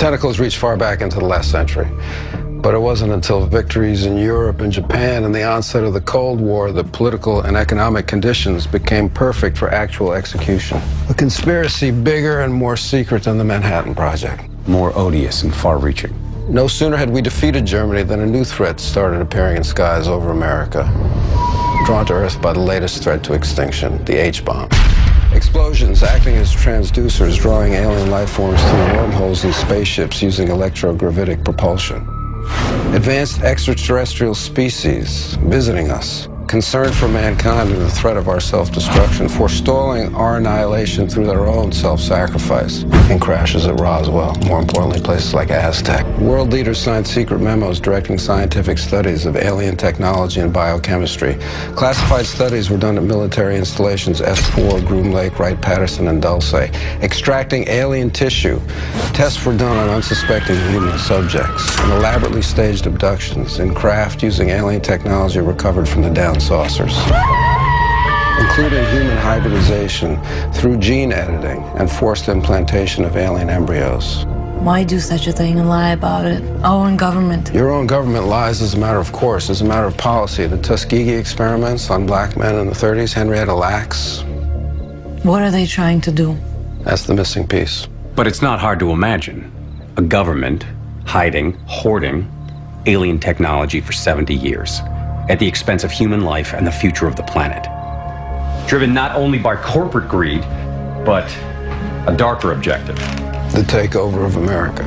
tentacles reach far back into the last century. But it wasn't until victories in Europe and Japan and the onset of the Cold War that political and economic conditions became perfect for actual execution. A conspiracy bigger and more secret than the Manhattan Project. More odious and far-reaching. No sooner had we defeated Germany than a new threat started appearing in skies over America. Drawn to Earth by the latest threat to extinction, the H-bomb. Explosions acting as transducers, drawing alien life forms through wormholes in spaceships using electrogravitic propulsion. Advanced extraterrestrial species visiting us, concerned for mankind and the threat of our self-destruction, forestalling our annihilation through their own self-sacrifice, and crashes at Roswell, more importantly, places like Aztec. World leaders signed secret memos directing scientific studies of alien technology and biochemistry. Classified studies were done at military installations S4, Groom Lake, Wright-Patterson, and Dulce. Extracting alien tissue. Tests were done on unsuspecting human subjects, and elaborately staged abductions in craft using alien technology recovered from the down saucers, including human hybridization through gene editing and forced implantation of alien embryos. Why do such a thing and lie about it? Our own government. Your own government lies as a matter of course, as a matter of policy. The Tuskegee experiments on black men in the 30s, Henrietta Lacks. What are they trying to do? That's the missing piece. But it's not hard to imagine. A government hiding, hoarding alien technology for 70 years. At the expense of human life and the future of the planet. Driven not only by corporate greed, but a darker objective. The takeover of America.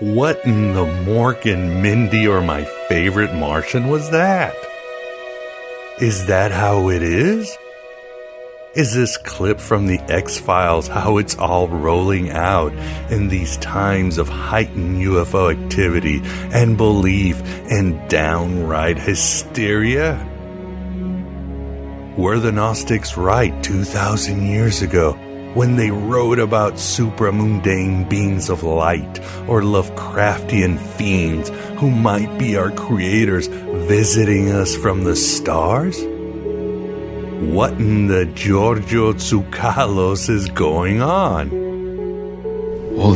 What in the Mork and Mindy or My Favorite Martian was that? Is that how it is? Is this clip from the X-Files how it's all rolling out in these times of heightened UFO activity and belief and downright hysteria? Were the Gnostics right 2,000 years ago when they wrote about supramundane beings of light or Lovecraftian fiends who might be our creators visiting us from the stars? What in the Giorgio Tsoukalos is going on? All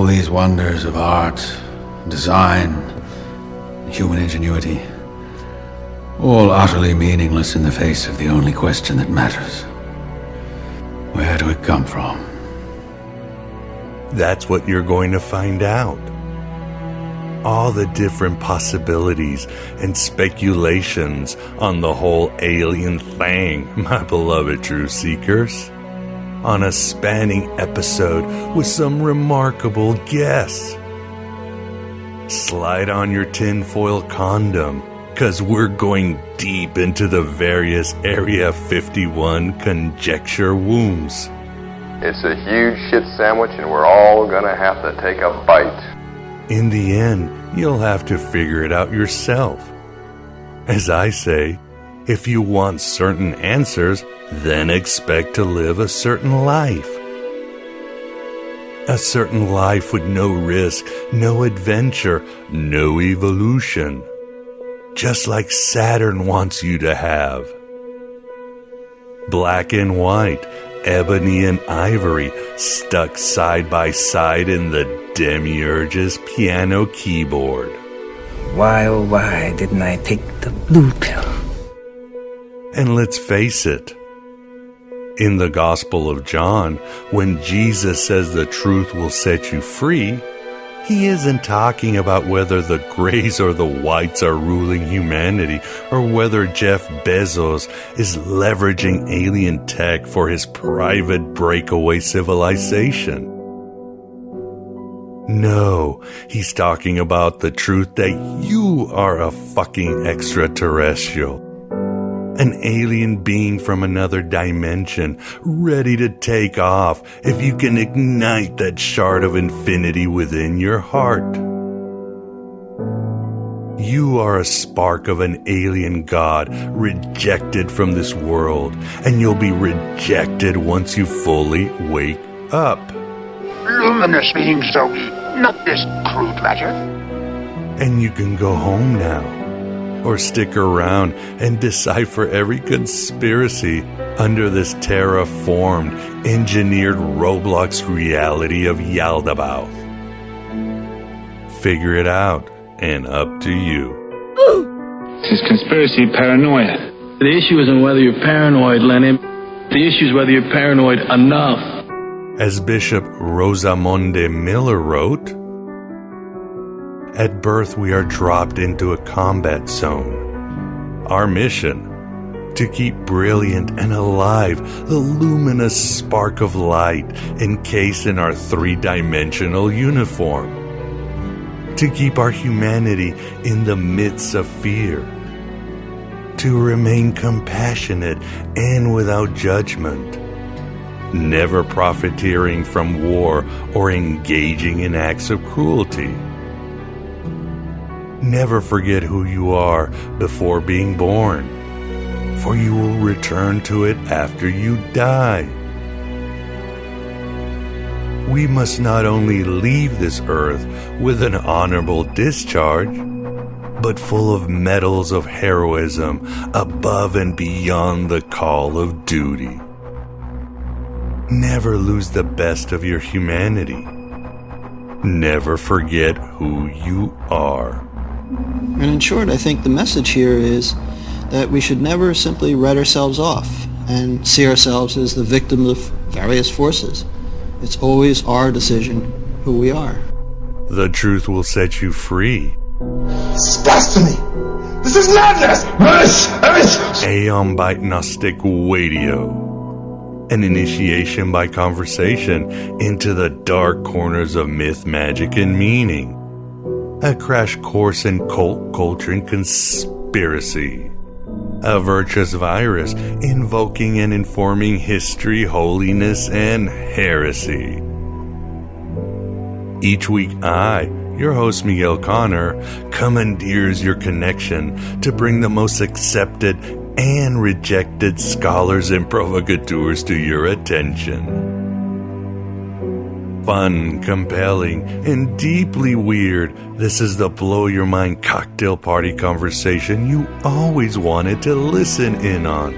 these wonders of art, design, human ingenuity, all utterly meaningless in the face of the only question that matters. Where do it come from? That's what you're going to find out. All the different possibilities and speculations on the whole alien thing, my beloved truth seekers. On a spanning episode with some remarkable guests. Slide on your tinfoil condom, 'cause we're going deep into the various Area 51 conjecture wombs. It's a huge shit sandwich and we're all gonna have to take a bite. In the end, you'll have to figure it out yourself. As I say, if you want certain answers, then expect to live a certain life. A certain life with no risk, no adventure, no evolution. Just like Saturn wants you to have. Black and white, ebony and ivory, stuck side by side in the Demiurge's piano keyboard. Why, oh why didn't I take the blue pill? And let's face it, in the Gospel of John, when Jesus says the truth will set you free, he isn't talking about whether the grays or the whites are ruling humanity or whether Jeff Bezos is leveraging alien tech for his private breakaway civilization. No, he's talking about the truth that you are a fucking extraterrestrial. An alien being from another dimension, ready to take off if you can ignite that shard of infinity within your heart. You are a spark of an alien god rejected from this world, and you'll be rejected once you fully wake up. Luminous beings, Zoe, not this crude matter. And you can go home now, or stick around and decipher every conspiracy under this terraformed, engineered Roblox reality of Yaldabaoth. Figure it out, and up to you. This is conspiracy paranoia. The issue isn't whether you're paranoid, Lenny. The issue is whether you're paranoid enough. As Bishop Rosamunde Miller wrote, "At birth we are dropped into a combat zone. Our mission, to keep brilliant and alive the luminous spark of light encased in our three-dimensional uniform. To keep our humanity in the midst of fear. To remain compassionate and without judgment. Never profiteering from war or engaging in acts of cruelty. Never forget who you are before being born, for you will return to it after you die. We must not only leave this earth with an honorable discharge, but full of medals of heroism above and beyond the call of duty. Never lose the best of your humanity. Never forget who you are." And in short, I think the message here is that we should never simply write ourselves off and see ourselves as the victims of various forces. It's always our decision who we are. The truth will set you free. This is blasphemy! This is madness! Aeon by Gnostic Radio. An initiation by conversation into the dark corners of myth, magic, and meaning. A crash course in cult culture and conspiracy. A virtuous virus invoking and informing history, holiness, and heresy. Each week I, your host Miguel Connor, commandeers your connection to bring the most accepted and rejected scholars and provocateurs to your attention. Fun, compelling, and deeply weird, this is the blow-your-mind cocktail party conversation you always wanted to listen in on.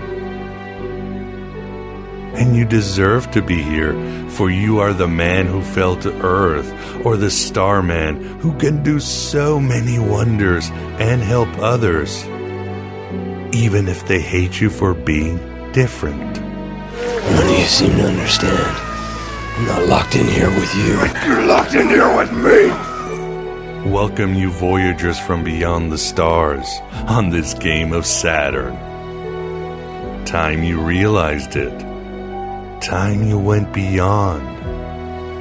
And you deserve to be here, for you are the man who fell to earth, or the starman who can do so many wonders and help others, even if they hate you for being different. None of you seem to understand. I'm not locked in here with you. You're locked in here with me! Welcome you voyagers from beyond the stars on this game of Saturn. Time you realized it. Time you went beyond.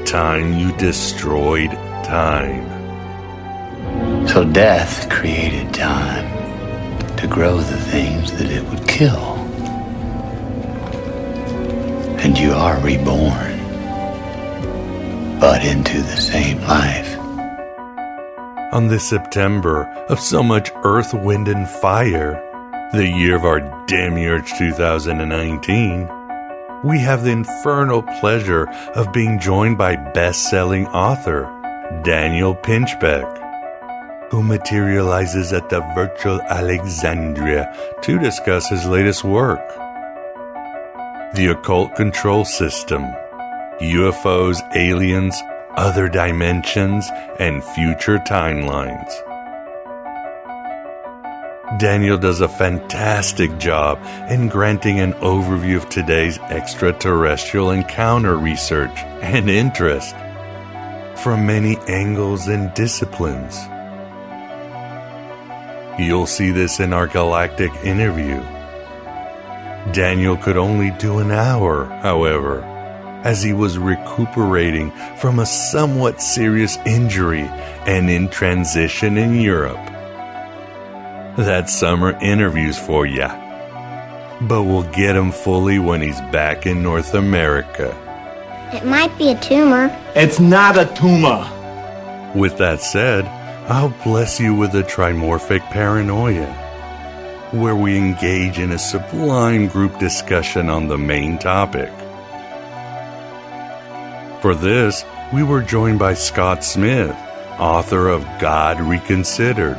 Time you destroyed time. So death created time to grow the things that it would kill. And you are reborn, but into the same life. On this September of so much earth, wind, and fire, the year of our demiurge 2019, we have the infernal pleasure of being joined by best-selling author Daniel Pinchbeck, who materializes at the virtual Alexandria to discuss his latest work, The Occult Control System, UFOs, Aliens, Other Dimensions, and Future Timelines. Daniel does a fantastic job in granting an overview of today's extraterrestrial encounter research and interest from many angles and disciplines. You'll see this in our galactic interview. Daniel could only do an hour, however, as he was recuperating from a somewhat serious injury and in transition in Europe. That's summer interviews for ya. But we'll get him fully when he's back in North America. It might be a tumor. It's not a tumor. With that said, I'll bless you with a Trimorphic Paranoia, where we engage in a sublime group discussion on the main topic. For this, we were joined by Scott Smith, author of God Reconsidered.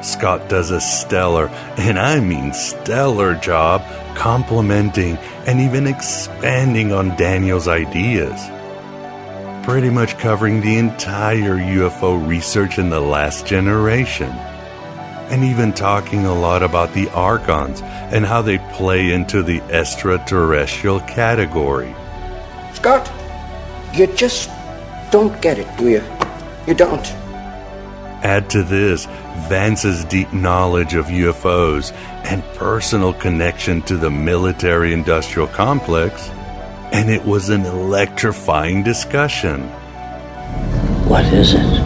Scott does a stellar, and I mean stellar job, complimenting and even expanding on Daniel's ideas. Pretty much covering the entire UFO research in the last generation. And even talking a lot about the Archons and how they play into the extraterrestrial category. Scott, you just don't get it, do you? You don't. Add to this Vance's deep knowledge of UFOs and personal connection to the military-industrial complex, and it was an electrifying discussion. What is it?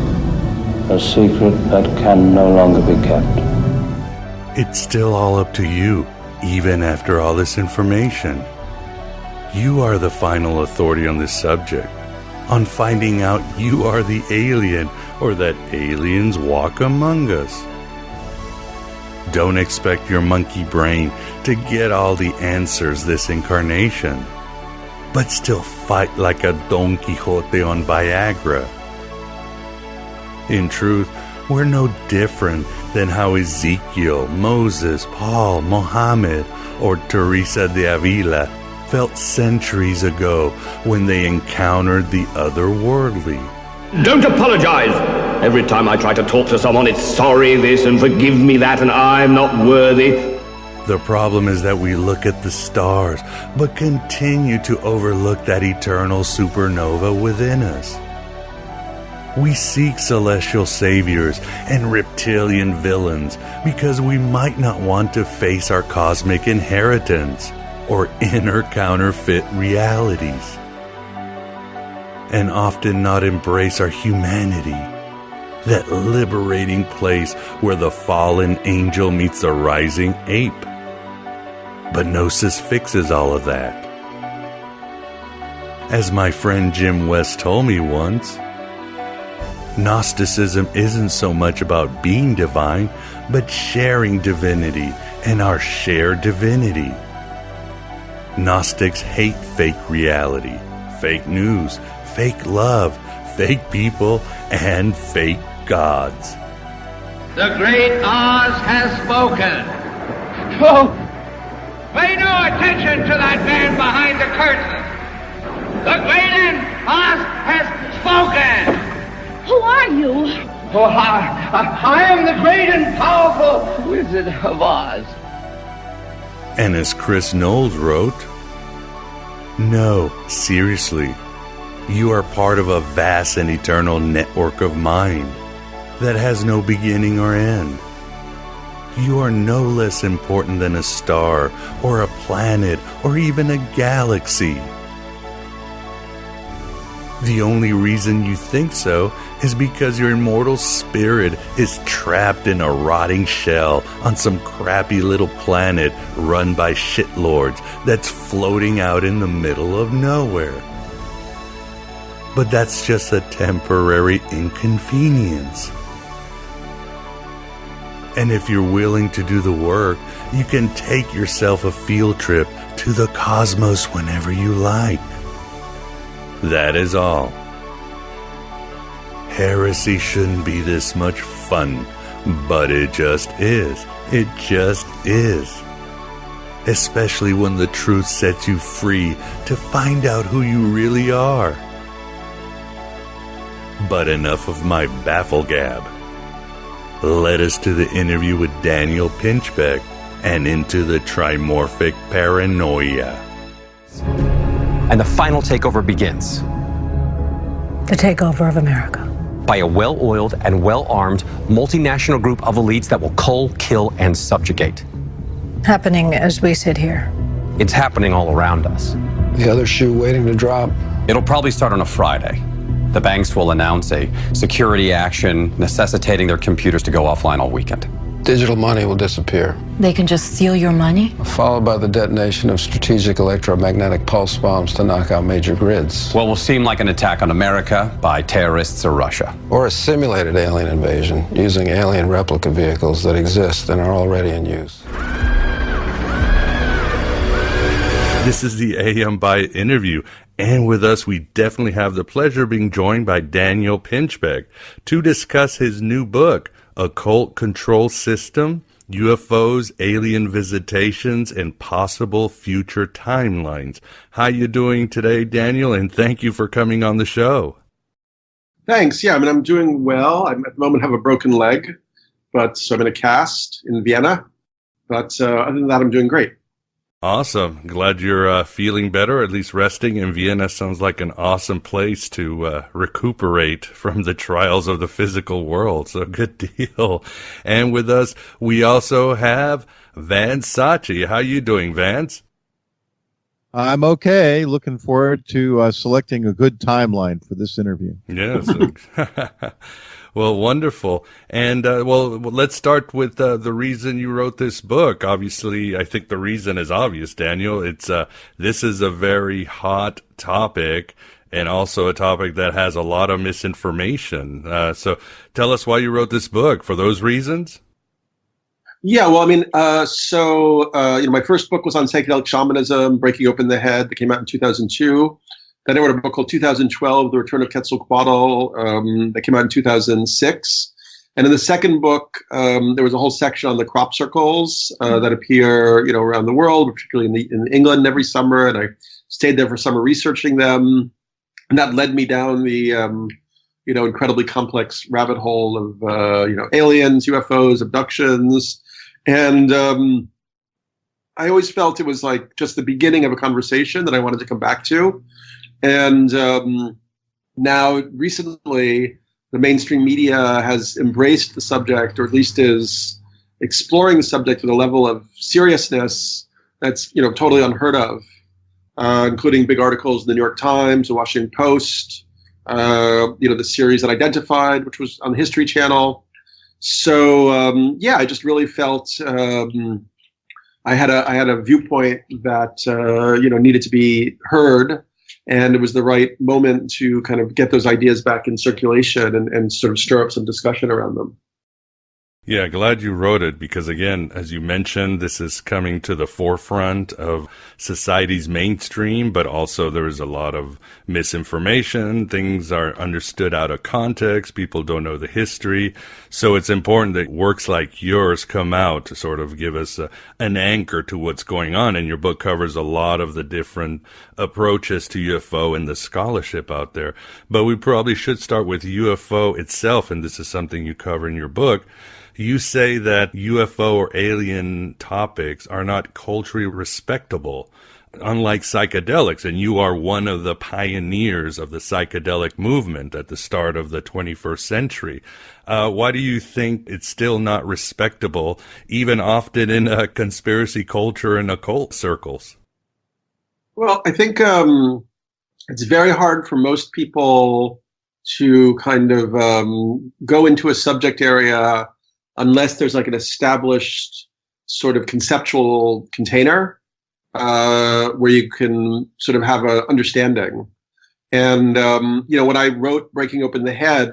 A secret that can no longer be kept. It's still all up to you, even after all this information. You are the final authority on this subject, on finding out you are the alien or that aliens walk among us. Don't expect your monkey brain to get all the answers this incarnation, but still fight like a Don Quixote on Viagra. In truth, we're no different than how Ezekiel, Moses, Paul, Mohammed, or Teresa de Avila felt centuries ago when they encountered the otherworldly. Don't apologize! Every time I try to talk to someone, it's sorry this and forgive me that and I'm not worthy. The problem is that we look at the stars, but continue to overlook that eternal supernova within us. We seek celestial saviors and reptilian villains because we might not want to face our cosmic inheritance or inner counterfeit realities, and often not embrace our humanity, that liberating place where the fallen angel meets the rising ape. But Gnosis fixes all of that. As my friend Jim West told me once, Gnosticism isn't so much about being divine, but sharing divinity and our shared divinity. Gnostics hate fake reality, fake news, fake love, fake people, and fake gods. The great Oz has spoken. Oh! Pay no attention to that man behind the curtain. The great Oz has spoken. Who are you? Oh, I am the great and powerful Wizard of Oz. And as Chris Knowles wrote, no, seriously, you are part of a vast and eternal network of mind that has no beginning or end. You are no less important than a star or a planet or even a galaxy. The only reason you think so is because your immortal spirit is trapped in a rotting shell on some crappy little planet run by shitlords that's floating out in the middle of nowhere. But that's just a temporary inconvenience. And if you're willing to do the work, you can take yourself a field trip to the cosmos whenever you like. That is all. Heresy shouldn't be this much fun, but it just is. It just is. Especially when the truth sets you free to find out who you really are. But enough of my baffle gab. Led us to the interview with Daniel Pinchbeck and into the Trimorphic Paranoia. And the final takeover begins. The takeover of America. By a well-oiled and well-armed multinational group of elites that will cull, kill, and subjugate. Happening as we sit here. It's happening all around us. The other shoe waiting to drop? It'll probably start on a Friday. The banks will announce a security action necessitating their computers to go offline all weekend. Digital money will disappear. They can just steal your money? Followed by the detonation of strategic electromagnetic pulse bombs to knock out major grids. What will seem like an attack on America by terrorists or Russia. Or a simulated alien invasion using alien replica vehicles that exist and are already in use. This is the AM Byte interview, and with us we definitely have the pleasure of being joined by Daniel Pinchbeck to discuss his new book, Occult Control System, UFOs, Alien Visitations, and Possible Future Timelines. How you doing today, Daniel? And thank you for coming on the show. Thanks. Yeah, I mean, I'm doing well. I at the moment have a broken leg, so I'm in a cast in Vienna. But other than that, I'm doing great. Awesome. Glad you're feeling better, at least resting. And Vienna sounds like an awesome place to recuperate from the trials of the physical world. So good deal. And with us, we also have Vance Sachi. How you doing, Vance? I'm okay. Looking forward to selecting a good timeline for this interview. Yes. Well, wonderful. And, let's start with the reason you wrote this book. Obviously, I think the reason is obvious, Daniel. This is a very hot topic and also a topic that has a lot of misinformation. So tell us why you wrote this book. For those reasons? Yeah, well, I mean, my first book was on psychedelic shamanism, Breaking Open the Head, that came out in 2002. Then I wrote a book called 2012, The Return of Quetzalcoatl, that came out in 2006. And in the second book, there was a whole section on the crop circles that appear, around the world, particularly in England every summer. And I stayed there for summer researching them. And that led me down the, incredibly complex rabbit hole of, aliens, UFOs, abductions. And I always felt it was like just the beginning of a conversation that I wanted to come back to. And now, recently, the mainstream media has embraced the subject, or at least is exploring the subject with a level of seriousness that's, totally unheard of, including big articles in the New York Times, the Washington Post, the series Unidentified, which was on the History Channel. So, I just really felt I had a viewpoint that, needed to be heard. And it was the right moment to kind of get those ideas back in circulation and sort of stir up some discussion around them. Yeah, glad you wrote it because, again, as you mentioned, this is coming to the forefront of society's mainstream, but also there is a lot of misinformation. Things are understood out of context. People don't know the history. So it's important that works like yours come out to sort of give us an anchor to what's going on. And your book covers a lot of the different approaches to UFO and the scholarship out there. But we probably should start with UFO itself, and this is something you cover in your book. You say that UFO or alien topics are not culturally respectable, unlike psychedelics, and you are one of the pioneers of the psychedelic movement at the start of the 21st century. Why do you think it's still not respectable, even often in conspiracy culture and occult circles? Well, I think it's very hard for most people to kind of go into a subject area unless there's like an established sort of conceptual container where you can sort of have an understanding. And, when I wrote Breaking Open the Head,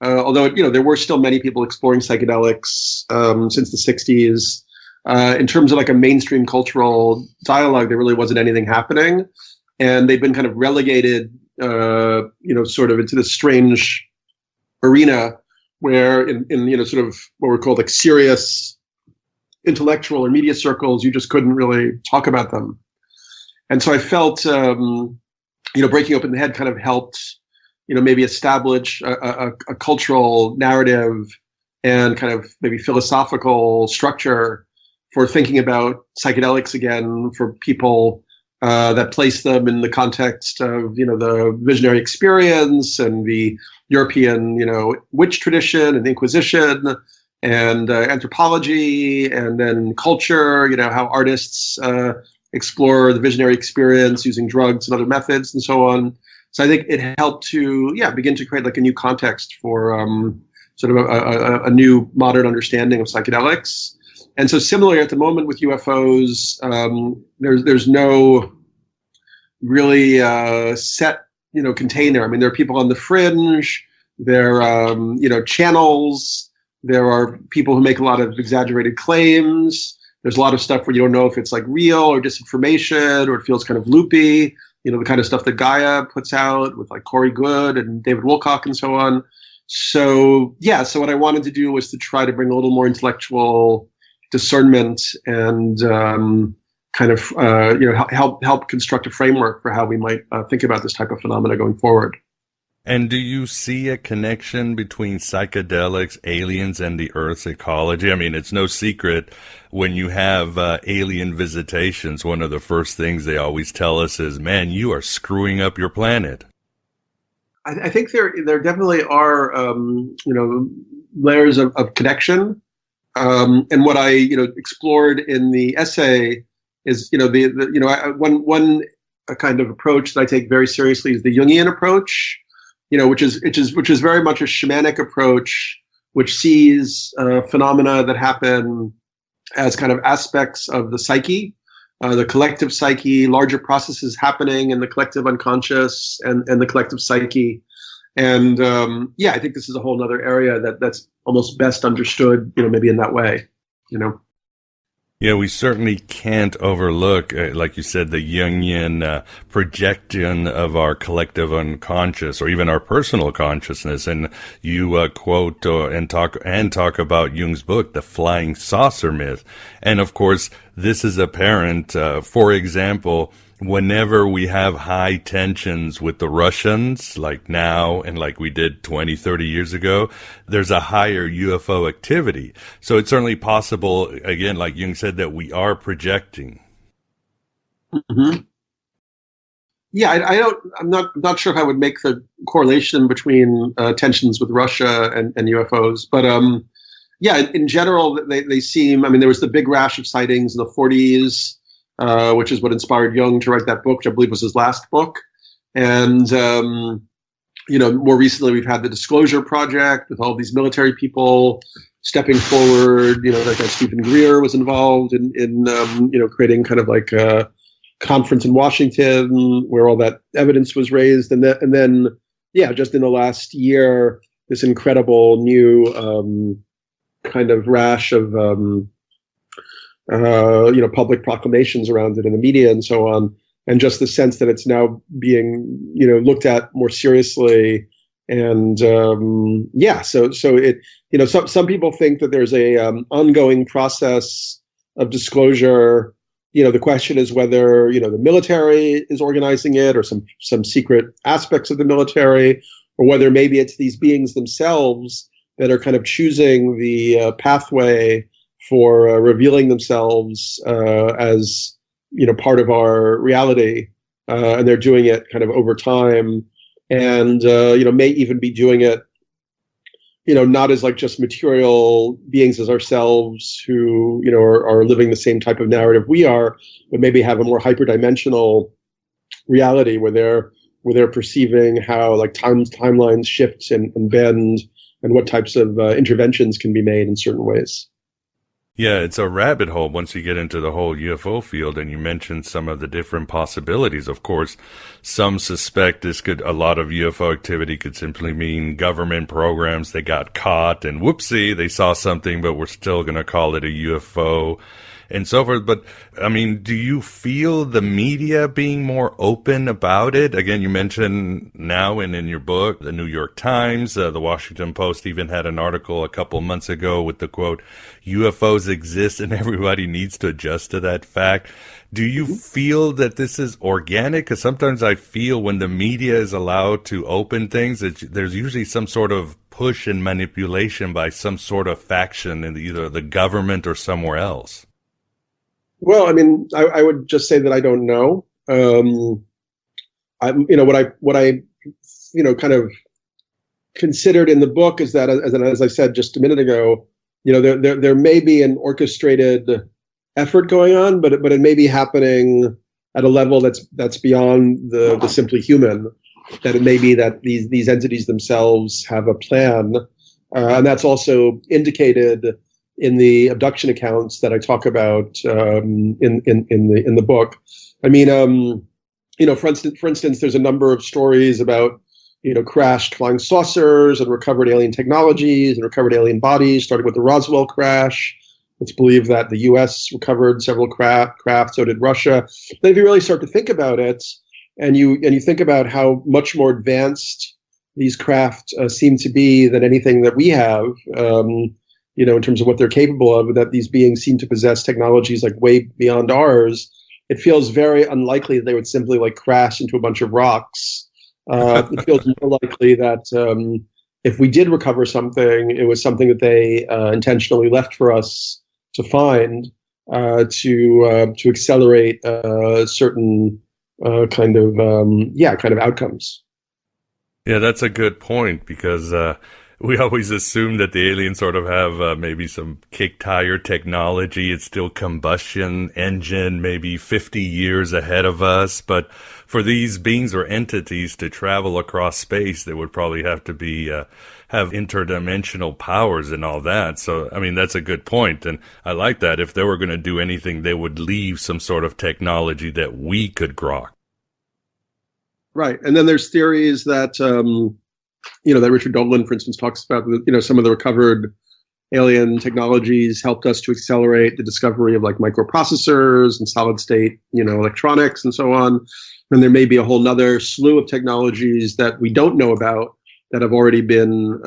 although, there were still many people exploring psychedelics since the 60s, in terms of like a mainstream cultural dialogue, there really wasn't anything happening. And they've been kind of relegated, sort of into this strange arena where in sort of what were called like serious intellectual or media circles, you just couldn't really talk about them. And so I felt, Breaking Open the Head kind of helped, maybe establish a cultural narrative and kind of maybe philosophical structure for thinking about psychedelics again for people that place them in the context of, the visionary experience and the European, witch tradition and the Inquisition and anthropology and then culture, how artists explore the visionary experience using drugs and other methods and so on. So I think it helped to, begin to create like a new context for sort of a new modern understanding of psychedelics. And so similarly at the moment with UFOs, there's no really set, container. I mean, there are people on the fringe, there are, channels, there are people who make a lot of exaggerated claims. There's a lot of stuff where you don't know if it's like real or disinformation or it feels kind of loopy, the kind of stuff that Gaia puts out with like Corey Good and David Wilcock and so on. So what I wanted to do was to try to bring a little more intellectual discernment and help construct a framework for how we might think about this type of phenomena going forward. And do you see a connection between psychedelics, aliens, and the Earth's ecology? I mean, it's no secret when you have alien visitations, one of the first things they always tell us is, man, you are screwing up your planet. I think there definitely are, layers of connection. And what I, explored in the essay is, one kind of approach that I take very seriously is the Jungian approach. Which is very much a shamanic approach, which sees phenomena that happen as kind of aspects of the psyche, the collective psyche, larger processes happening in the collective unconscious and the collective psyche. And I think this is a whole other area that's almost best understood, maybe in that way, Yeah, we certainly can't overlook, like you said, the Jungian projection of our collective unconscious or even our personal consciousness. And you quote and talk about Jung's book, The Flying Saucer Myth. And of course, this is apparent. For example, whenever we have high tensions with the Russians, like now and like we did 20, 30 years ago, there's a higher UFO activity. So it's certainly possible, again, like Jung said, that we are projecting. Mm-hmm. Yeah, I'm not sure if I would make the correlation between tensions with Russia and UFOs, but in general, they seem, there was the big rash of sightings in the 40s, which is what inspired Jung to write that book, which I believe was his last book. And, more recently we've had the Disclosure Project with all these military people stepping forward, like Stephen Greer was involved in creating kind of like a conference in Washington where all that evidence was raised. And then, just in the last year, this incredible new kind of rash of, public proclamations around it in the media and so on, and just the sense that it's now being, looked at more seriously. And so it, some people think that there's a ongoing process of disclosure. The question is whether the military is organizing it, or some secret aspects of the military, or whether maybe it's these beings themselves that are kind of choosing the pathway for revealing themselves as part of our reality, and they're doing it kind of over time, and may even be doing it not as like just material beings as ourselves who are living the same type of narrative we are, but maybe have a more hyperdimensional reality where they're perceiving how like timelines shift and bend, and what types of interventions can be made in certain ways. Yeah, it's a rabbit hole once you get into the whole UFO field, and you mentioned some of the different possibilities. Of course, some suspect a lot of UFO activity could simply mean government programs. They got caught and whoopsie, they saw something, but we're still going to call it a UFO and so forth. But do you feel the media being more open about it? Again, you mentioned now and in your book, the New York Times, the Washington Post even had an article a couple months ago with the quote, UFOs exist and everybody needs to adjust to that fact. Do you feel that this is organic? Because sometimes I feel when the media is allowed to open things, there's usually some sort of push and manipulation by some sort of faction in either the government or somewhere else. Well, I would just say that I don't know. What I kind of considered in the book is that, as I said just a minute ago, there may be an orchestrated effort going on, but it may be happening at a level that's beyond the simply human. That it may be that these entities themselves have a plan, and that's also indicated in the abduction accounts that I talk about in the book. For instance, there's a number of stories about crashed flying saucers and recovered alien technologies and recovered alien bodies, starting with the Roswell crash. It's believed that the U.S. recovered several craft, so did Russia. Then if you really start to think about it, and you think about how much more advanced these craft seem to be than anything that we have, in terms of what they're capable of, that these beings seem to possess technologies like way beyond ours, it feels very unlikely that they would simply like crash into a bunch of rocks. It feels more likely that if we did recover something, it was something that they intentionally left for us to find to accelerate certain kind of outcomes. Yeah, that's a good point, because we always assume that the aliens sort of have maybe some kick tire technology. It's still combustion engine, maybe 50 years ahead of us. But for these beings or entities to travel across space, they would probably have to be have interdimensional powers and all that. So, I mean, that's a good point. And I like that. If they were going to do anything, they would leave some sort of technology that we could grok. Right. And then there's theories that, that Richard Dolan, for instance, talks about, some of the recovered alien technologies helped us to accelerate the discovery of like microprocessors and solid state, electronics and so on. And there may be a whole nother slew of technologies that we don't know about that have already been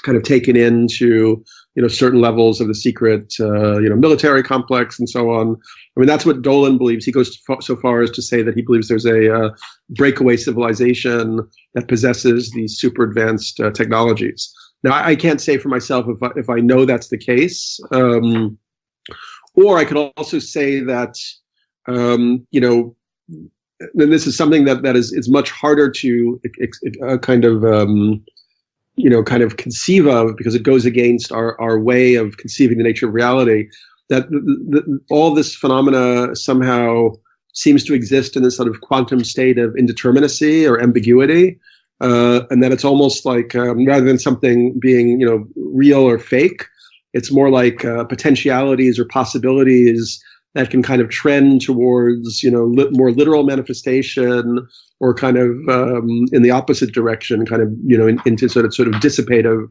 kind of taken into, certain levels of the secret, military complex and so on. I mean, that's what Dolan believes. He goes so far as to say that he believes there's a breakaway civilization that possesses these super advanced technologies. Now, I can't say for myself if I know that's the case, or I could also say that, and this is something that is much harder to kind of conceive of, because it goes against our way of conceiving the nature of reality, that all this phenomena somehow seems to exist in this sort of quantum state of indeterminacy or ambiguity, and that it's almost like rather than something being real or fake, it's more like potentialities or possibilities that can kind of trend towards more literal manifestation, or kind of in the opposite direction, kind of into sort of dissipative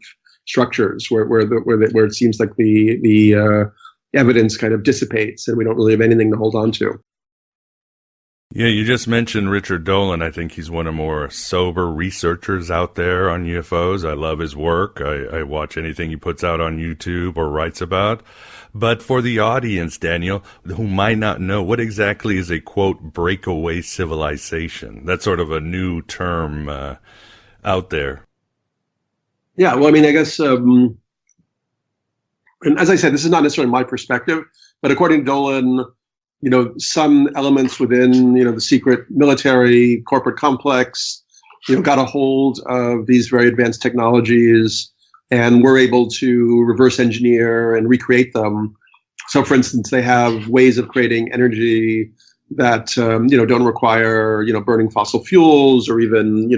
structures where it seems like the evidence kind of dissipates and we don't really have anything to hold on to. Yeah, you just mentioned Richard Dolan. I think he's one of the more sober researchers out there on UFOs. I love his work. I watch anything he puts out on YouTube or writes about. But for the audience, Daniel, who might not know, what exactly is a, quote, breakaway civilization? That's sort of a new term out there. Yeah, well, I mean, I guess, and as I said, this is not necessarily my perspective, but according to Dolan, some elements within, the secret military corporate complex, got a hold of these very advanced technologies and were able to reverse engineer and recreate them. So, for instance, they have ways of creating energy that, don't require, burning fossil fuels or even,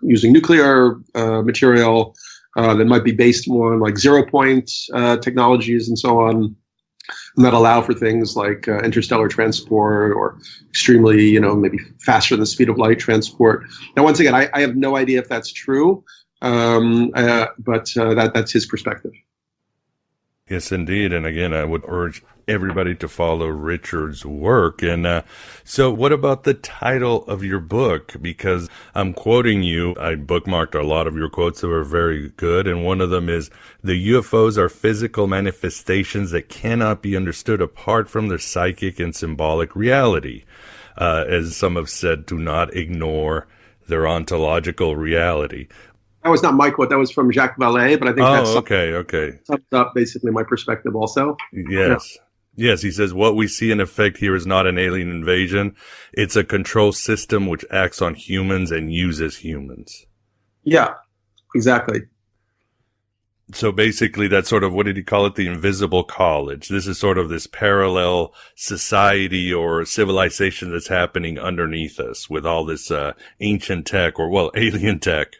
using nuclear material that might be based more on like 0-point technologies and so on, and that allow for things like interstellar transport or extremely, maybe faster than the speed of light transport. Now, once again, I have no idea if that's true, but that's his perspective. Yes, indeed. And again, I would urge everybody to follow Richard's work. And so what about the title of your book? Because I'm quoting you. I bookmarked a lot of your quotes that were very good. And one of them is, the UFOs are physical manifestations that cannot be understood apart from their psychic and symbolic reality. As some have said, do not ignore their ontological reality. That was not my quote. That was from Jacques Vallée, but I think okay. Sums up basically my perspective also. Yes. Yeah. Yes, he says, what we see in effect here is not an alien invasion. It's a control system which acts on humans and uses humans. Yeah, exactly. So basically that's sort of, what did he call it? The invisible college. This is sort of this parallel society or civilization that's happening underneath us with all this ancient tech or, alien tech.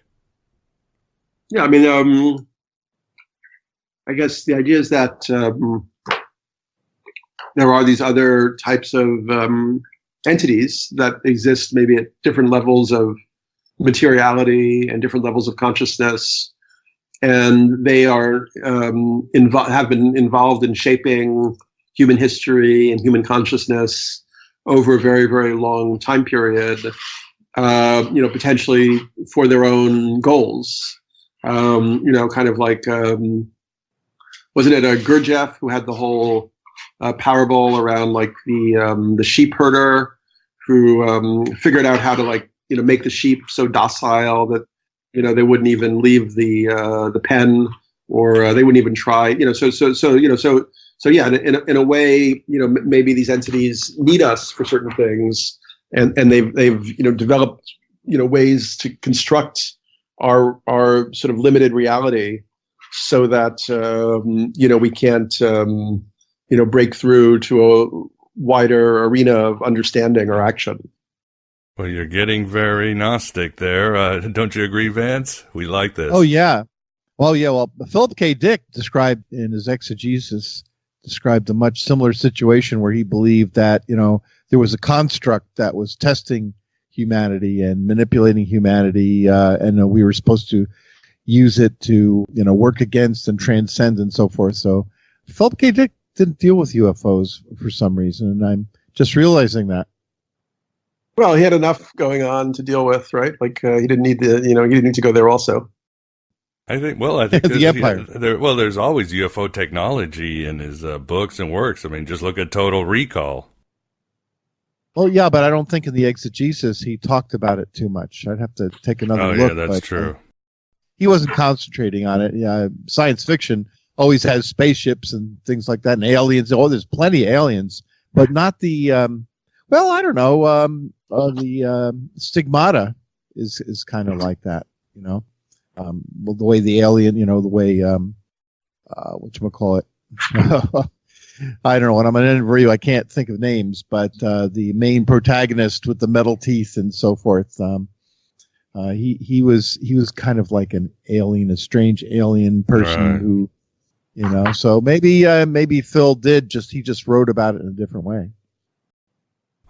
Yeah, I mean, I guess the idea is that there are these other types of entities that exist maybe at different levels of materiality and different levels of consciousness, and they are have been involved in shaping human history and human consciousness over a very, very long time period. potentially for their own goals. Kind of like, wasn't it Gurdjieff who had the whole parable around like the sheep herder who figured out how to make the sheep so docile that they wouldn't even leave the pen, or they wouldn't even try. So yeah, in a way, maybe these entities need us for certain things, and they've developed ways to construct our sort of limited reality, so that we can't break through to a wider arena of understanding or action. Well, you're getting very Gnostic there. Don't you agree, Vance? We like this. Oh, yeah. Well, yeah. Well, Philip K. Dick described in his exegesis, a much similar situation where he believed that, there was a construct that was testing humanity and manipulating humanity, and we were supposed to use it to, work against and transcend and so forth. So Philip K. Dick didn't deal with UFOs for some reason, and I'm just realizing that. Well, he had enough going on to deal with, right? Like he didn't need he didn't need to go there also. I think the Empire. There's always UFO technology in his books and works. I mean, just look at Total Recall. Well, yeah, but I don't think in the exegesis he talked about it too much. I'd have to take another look. Oh, yeah, that's true. He wasn't concentrating on it. Yeah, science fiction always has spaceships and things like that, and aliens. Oh, there's plenty of aliens, but not the. I don't know. The stigmata is kind of like that, the way the alien, the way whatchamacallit. I don't know. When I'm an interview, I can't think of names, but the main protagonist with the metal teeth and so forth. He was kind of like an alien, a strange alien person who, So maybe Phil he just wrote about it in a different way.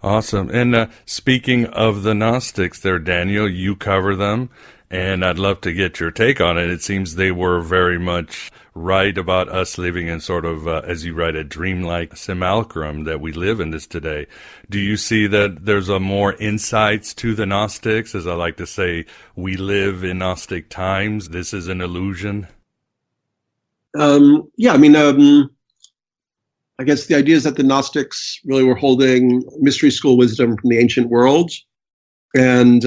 Awesome. And speaking of the Gnostics there, Daniel, you cover them, and I'd love to get your take on it. It seems they were very much right about us living in sort of, as you write, a dreamlike simulacrum that we live in this today. Do you see that there's more insights to the Gnostics? As I like to say, we live in Gnostic times. This is an illusion. I guess the idea is that the Gnostics really were holding mystery school wisdom from the ancient world. And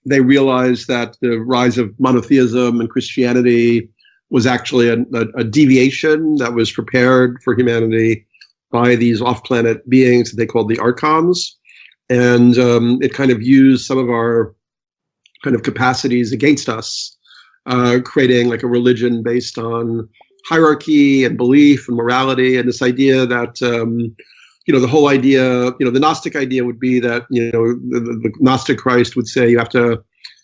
they realized that the rise of monotheism and Christianity was actually a deviation that was prepared for humanity by these off-planet beings that they called the Archons. And it kind of used some of our kind of capacities against us, creating like a religion based on hierarchy and belief and morality, and this idea that the whole idea, the Gnostic idea would be that the Gnostic Christ would say you have to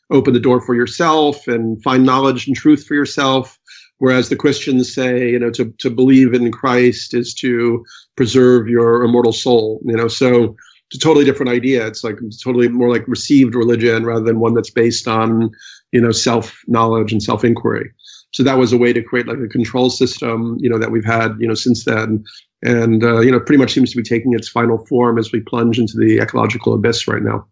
open the door for yourself and find knowledge and truth for yourself, whereas the Christians say to believe in Christ is to preserve your immortal soul. So it's a totally different idea. It's like totally more like received religion rather than one that's based on self knowledge and self inquiry. So that was a way to create like a control system, that we've had, since then. And, pretty much seems to be taking its final form as we plunge into the ecological abyss right now.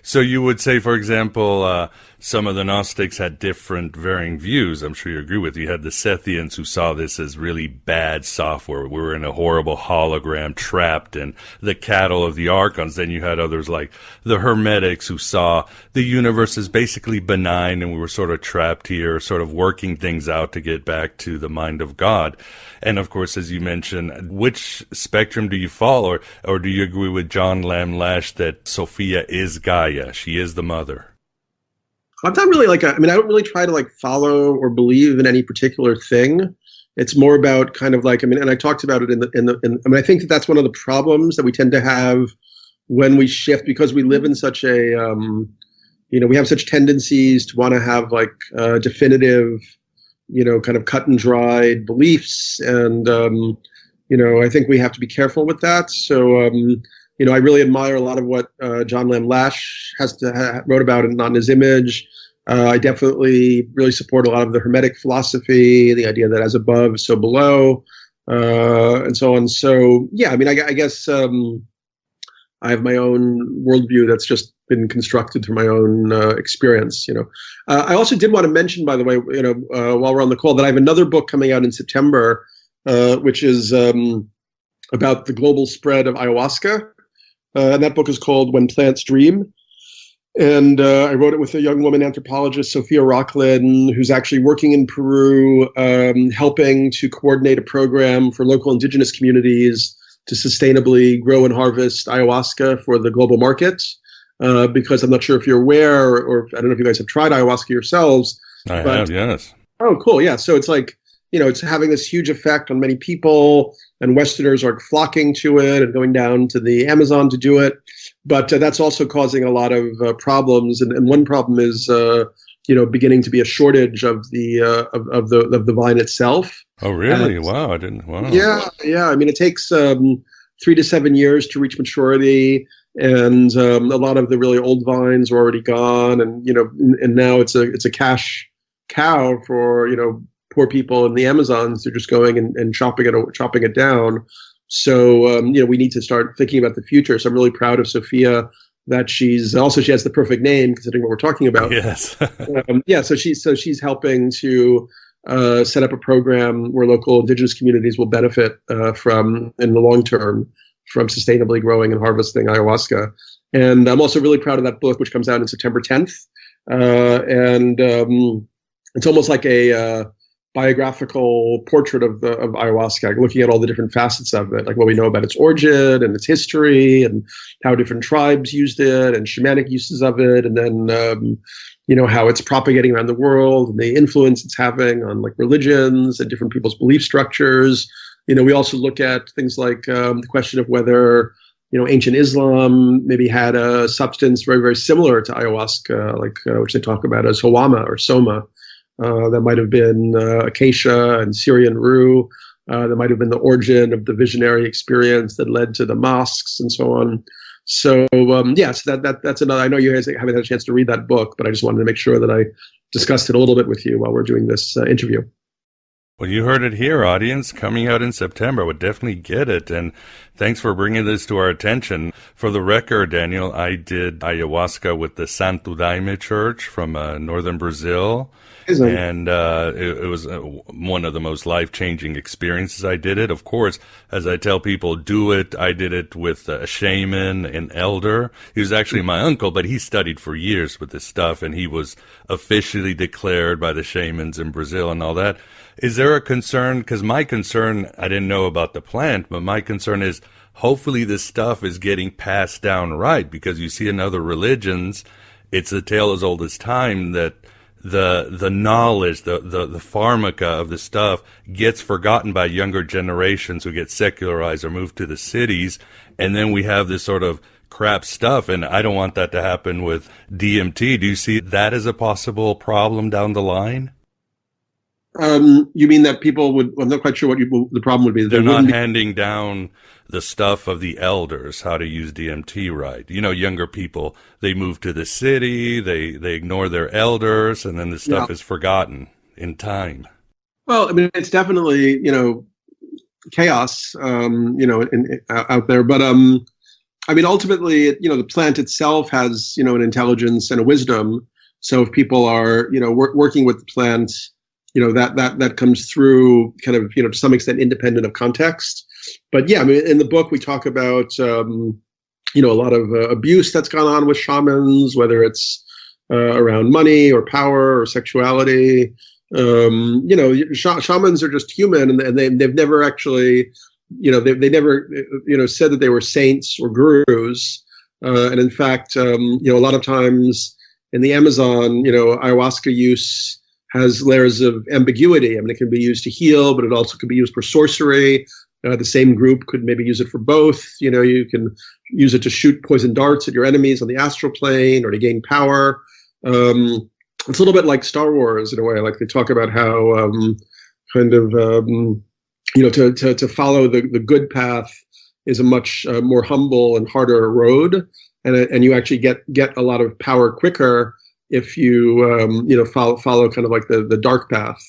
So you would say, for example, some of the Gnostics had different varying views. I'm sure you agree with. You had the Sethians who saw this as really bad software. We were in a horrible hologram trapped in the cattle of the Archons. Then you had others like the Hermetics who saw the universe as basically benign and we were sort of trapped here, sort of working things out to get back to the mind of God. And of course, as you mentioned, which spectrum do you fall, or do you agree with John Lamb Lash that Sophia is Gaia? She is the mother. I'm not really I don't really try to follow or believe in any particular thing. It's more about kind of and I talked about it I think that's one of the problems that we tend to have when we shift, because we live in such a, we have such tendencies to want to have definitive, kind of cut and dried beliefs. And, I think we have to be careful with that. So, I really admire a lot of what John Lamb Lash wrote about in his image. I definitely really support a lot of the Hermetic philosophy, the idea that as above, so below, and so on. So, yeah, I guess I have my own worldview that's just been constructed through my own experience. I also did want to mention, by the way, while we're on the call, that I have another book coming out in September, which is about the global spread of ayahuasca. And that book is called When Plants Dream. And I wrote it with a young woman anthropologist, Sophia Rocklin, who's actually working in Peru, helping to coordinate a program for local indigenous communities to sustainably grow and harvest ayahuasca for the global market. Because I'm not sure if you're aware, or I don't know if you guys have tried ayahuasca yourselves. I have, yes. Oh, cool. Yeah. So it's like, it's having this huge effect on many people, and Westerners are flocking to it and going down to the Amazon to do it. But that's also causing a lot of problems. And one problem is, beginning to be a shortage of the vine itself. Oh, really? Wow. I didn't. Wow. Yeah. I mean, it takes 3 to 7 years to reach maturity. And a lot of the really old vines are already gone. And, and now it's a cash cow for, poor people in the Amazons. They're just going and chopping it down. So, we need to start thinking about the future. So I'm really proud of Sophia that she has the perfect name considering what we're talking about. Yes. So she's helping to set up a program where local indigenous communities will benefit from, in the long term, from sustainably growing and harvesting ayahuasca. And I'm also really proud of that book, which comes out on September 10th. And it's almost like a biographical portrait of ayahuasca, looking at all the different facets of it, like what we know about its origin and its history and how different tribes used it and shamanic uses of it. And then, how it's propagating around the world and the influence it's having on like religions and different people's belief structures. We also look at things like the question of whether, ancient Islam maybe had a substance very, very similar to ayahuasca, which they talk about as hawama or soma. That might have been acacia and Syrian rue. That might have been the origin of the visionary experience that led to the mosques and so on. So, so that's another. I know you guys haven't had a chance to read that book, but I just wanted to make sure that I discussed it a little bit with you while we're doing this interview. Well, you heard it here, audience. Coming out in September. I would definitely get it. And thanks for bringing this to our attention. For the record, Daniel, I did ayahuasca with the Santo Daime Church from northern Brazil. And it was one of the most life-changing experiences. I did it. Of course, as I tell people, do it. I did it with a shaman, an elder. He was actually my uncle, but he studied for years with this stuff, and he was officially declared by the shamans in Brazil and all that. Is there a concern? Because my concern, I didn't know about the plant, but my concern is hopefully this stuff is getting passed down right, because you see in other religions, it's a tale as old as time that the knowledge, the pharmaca of the stuff gets forgotten by younger generations who get secularized or moved to the cities, and then we have this sort of crap stuff, and I don't want that to happen with DMT. Do you see that as a possible problem down the line? You mean that people would? I'm not quite sure what the problem would be. They're not handing down the stuff of the elders, how to use DMT right. Younger people, they move to the city, they ignore their elders, and then the stuff is forgotten in time. Well, I mean, it's definitely, chaos, out there. But, I mean, ultimately, the plant itself has, an intelligence and a wisdom. So if people are, working with the plant, that comes through kind of, to some extent independent of context. But yeah, I mean, in the book, we talk about, a lot of abuse that's gone on with shamans, whether it's around money or power or sexuality. Shamans are just human, and they've never actually, they never, said that they were saints or gurus. And in fact, a lot of times in the Amazon, ayahuasca use has layers of ambiguity. I mean, it can be used to heal, but it also could be used for sorcery. The same group could maybe use it for both. You can use it to shoot poison darts at your enemies on the astral plane or to gain power. It's a little bit like Star Wars in a way. Like they talk about how to follow the good path is a much more humble and harder road, and you actually get a lot of power quicker if you follow kind of like the dark path.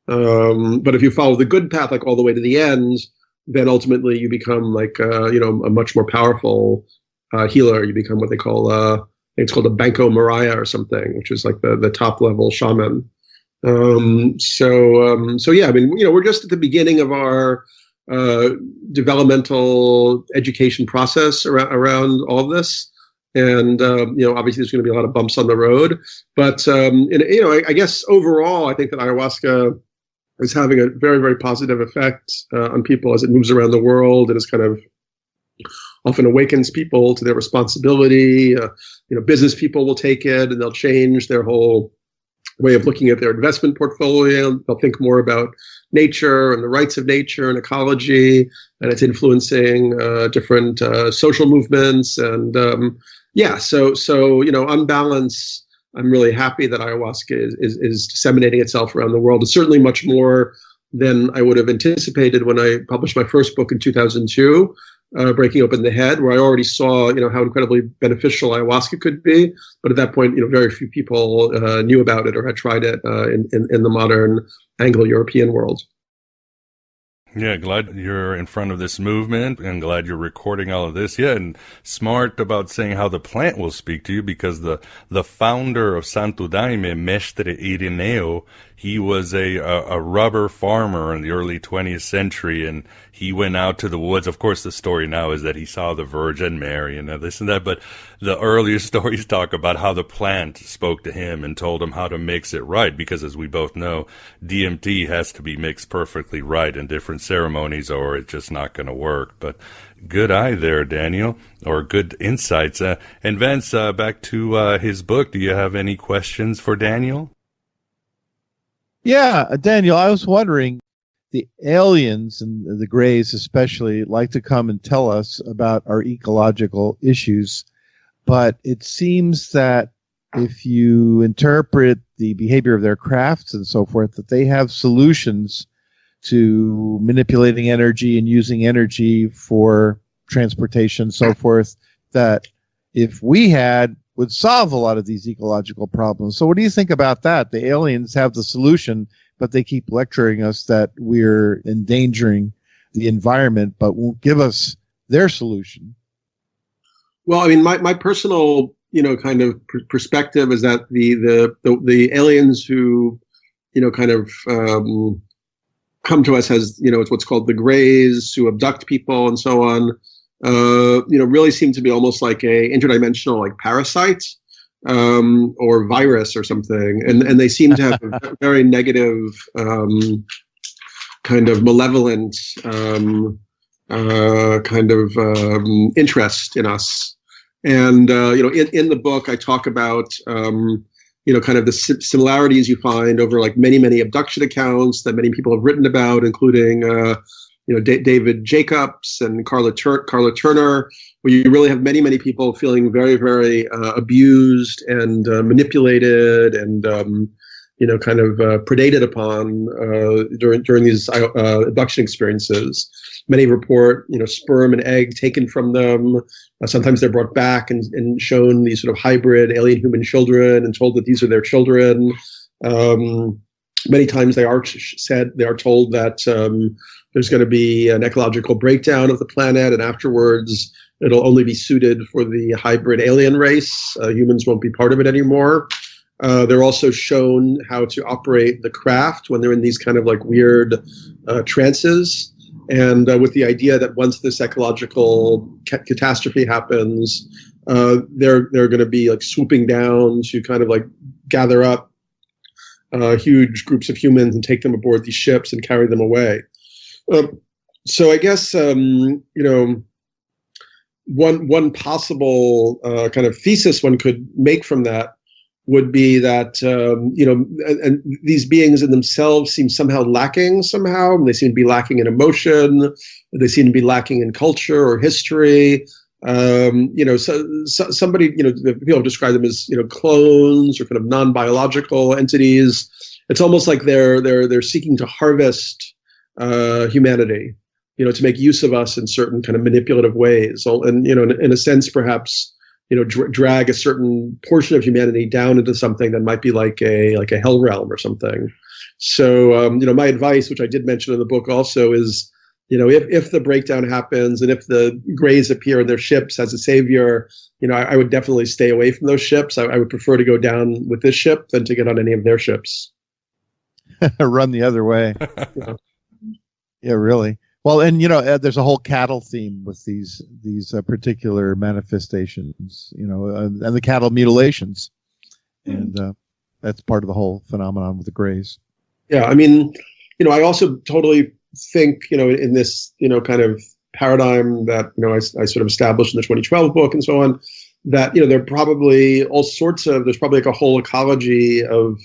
But if you follow the good path like all the way to the end, then ultimately you become like a much more powerful healer. You become what they call think it's called a Banco Mariah or something, which is like the top level shaman. So yeah, I mean, we're just at the beginning of our developmental education process around all of this. And, obviously there's going to be a lot of bumps on the road, but, I guess overall, I think that ayahuasca is having a very, very positive effect on people as it moves around the world, and it's kind of often awakens people to their responsibility. Business people will take it and they'll change their whole way of looking at their investment portfolio. They'll think more about nature and the rights of nature and ecology, and it's influencing different social movements. And so on balance, I'm really happy that ayahuasca is disseminating itself around the world. It's certainly much more than I would have anticipated when I published my first book in 2002. Breaking Open the Head, where I already saw, how incredibly beneficial ayahuasca could be. But at that point, very few people knew about it or had tried it in the modern Anglo-European world. Yeah, glad you're in front of this movement and glad you're recording all of this. Yeah, and smart about saying how the plant will speak to you, because the founder of Santo Daime, Mestre Ireneo, he was a rubber farmer in the early 20th century, and he went out to the woods. Of course, the story now is that he saw the Virgin Mary and this and that, but the earlier stories talk about how the plant spoke to him and told him how to mix it right, because as we both know, DMT has to be mixed perfectly right in different ceremonies or it's just not going to work. But good eye there, Daniel, or good insights. And Vance, back to his book. Do you have any questions for Daniel? Yeah, Daniel, I was wondering, the aliens and the Greys especially like to come and tell us about our ecological issues, but it seems that if you interpret the behavior of their crafts and so forth, that they have solutions to manipulating energy and using energy for transportation and so forth, that if we had, would solve a lot of these ecological problems. So what do you think about that? The aliens have the solution, but they keep lecturing us that we're endangering the environment, but won't give us their solution. Well, I mean, my personal, kind of perspective is that the aliens who, kind of come to us as, it's what's called the Greys, who abduct people and so on, really seem to be almost like a interdimensional, like parasite, or virus or something. And they seem to have a very negative, kind of malevolent, interest in us. And, in the book, I talk about, kind of the similarities you find over like many abduction accounts that many people have written about, including, David Jacobs and Carla Turner, where you really have many people feeling very, very abused and manipulated and, kind of predated upon during these abduction experiences. Many report, sperm and egg taken from them. Sometimes they're brought back and shown these sort of hybrid alien-human children and told that these are their children. Many times they are told that there's going to be an ecological breakdown of the planet, and afterwards it'll only be suited for the hybrid alien race. Humans won't be part of it anymore. They're also shown how to operate the craft when they're in these kind of like weird trances. And with the idea that once this ecological catastrophe happens, they're going to be like swooping down to kind of like gather up huge groups of humans and take them aboard these ships and carry them away. So I guess one possible kind of thesis one could make from that would be that and these beings in themselves seem somehow lacking. They seem to be lacking in emotion. They seem to be lacking in culture or history. So somebody, people have described them as clones or kind of non-biological entities. It's almost like they're seeking to harvest humanity, to make use of us in certain kind of manipulative ways, and in a sense, perhaps drag a certain portion of humanity down into something that might be like a hell realm or something. So my advice, which I did mention in the book also, is if the breakdown happens and if the Greys appear in their ships as a savior, I would definitely stay away from those ships. I would prefer to go down with this ship than to get on any of their ships. Run the other way. Yeah, really. Well, and there's a whole cattle theme with these particular manifestations, and the cattle mutilations, and that's part of the whole phenomenon with the Greys. Yeah, I mean, I also totally think, in this, kind of paradigm that, I sort of established in the 2012 book and so on, that, there are probably there's probably like a whole ecology of,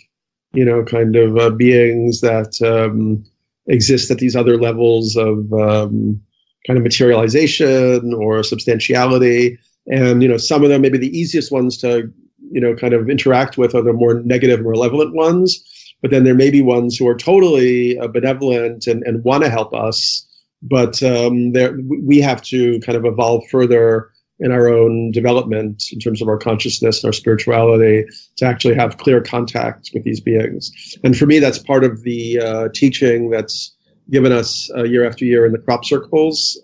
kind of beings that exist at these other levels of kind of materialization or substantiality. And, some of them, maybe the easiest ones to, kind of interact with are the more negative, malevolent ones. But then there may be ones who are totally benevolent and want to help us. But we have to kind of evolve further in our own development in terms of our consciousness and our spirituality to actually have clear contact with these beings. And for me, that's part of the teaching that's given us year after year in the crop circles.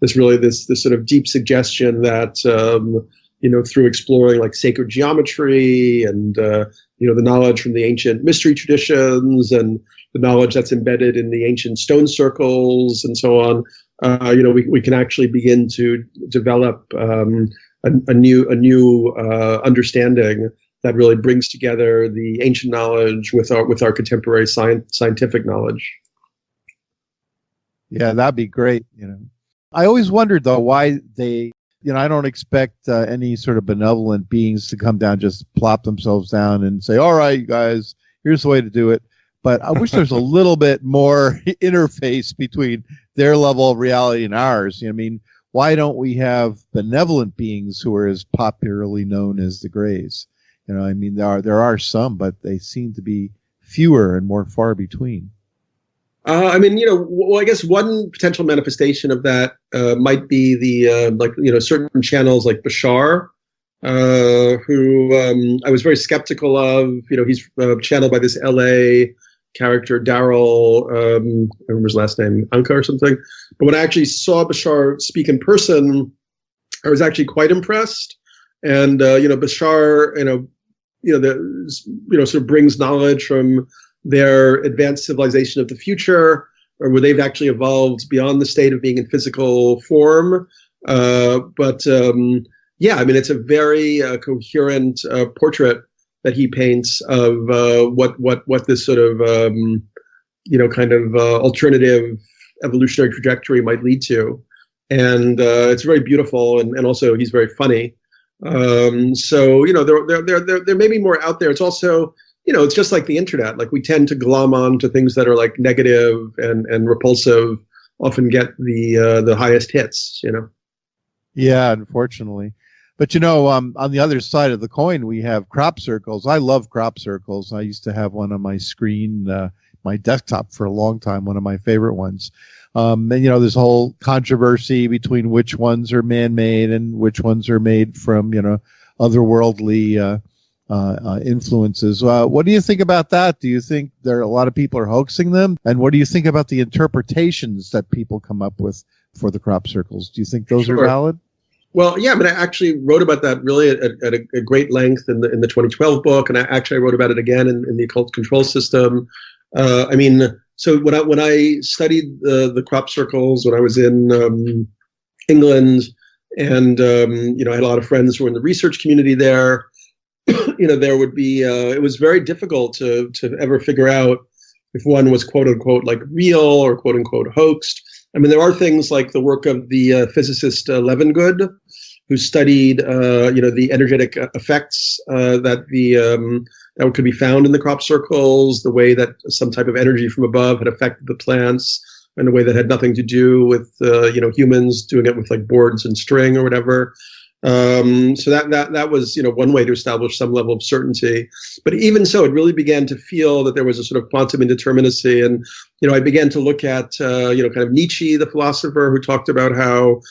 This sort of deep suggestion that, through exploring like sacred geometry and, the knowledge from the ancient mystery traditions and the knowledge that's embedded in the ancient stone circles and so on, we can actually begin to develop a new understanding that really brings together the ancient knowledge with our contemporary scientific knowledge. Yeah, that'd be great. I always wondered though why they. I don't expect any sort of benevolent beings to come down, just plop themselves down and say, "All right, you guys, here's the way to do it." But I wish there's a little bit more interface between their level of reality and ours. I mean, why don't we have benevolent beings who are as popularly known as the Greys? I mean, there are some, but they seem to be fewer and more far between. I mean, I guess one potential manifestation of that might be the certain channels like Bashar, who I was very skeptical of. He's channeled by this LA character, Daryl, I remember his last name, Anka or something. But when I actually saw Bashar speak in person, I was actually quite impressed. And, Bashar, sort of brings knowledge from their advanced civilization of the future, or where they've actually evolved beyond the state of being in physical form. Yeah, I mean, it's a very coherent portrait that he paints of what this sort of alternative evolutionary trajectory might lead to, and it's very beautiful, and also he's very funny. So there may be more out there. It's also it's just like the internet. Like we tend to glom on to things that are like negative and repulsive. Often get the highest hits. Yeah, unfortunately. But on the other side of the coin, we have crop circles. I love crop circles. I used to have one on my screen, my desktop for a long time, one of my favorite ones. And there's a whole controversy between which ones are man-made and which ones are made from, otherworldly influences. What do you think about that? Do you think there are a lot of people are hoaxing them? And what do you think about the interpretations that people come up with for the crop circles? Do you think those are valid? Well, yeah, but I actually wrote about that really at a great length in the 2012 book, and I wrote about it again in the Occult Control System. So when I studied the crop circles when I was in England, and I had a lot of friends who were in the research community there. There would be it was very difficult to ever figure out if one was quote unquote like real or quote unquote hoaxed. I mean, there are things like the work of the physicist Levengood, who studied, the energetic effects that could be found in the crop circles, the way that some type of energy from above had affected the plants, in a way that had nothing to do with, humans doing it with like boards and string or whatever. So that was, one way to establish some level of certainty. But even so, it really began to feel that there was a sort of quantum indeterminacy. And, I began to look at, kind of Nietzsche, the philosopher, who talked about how,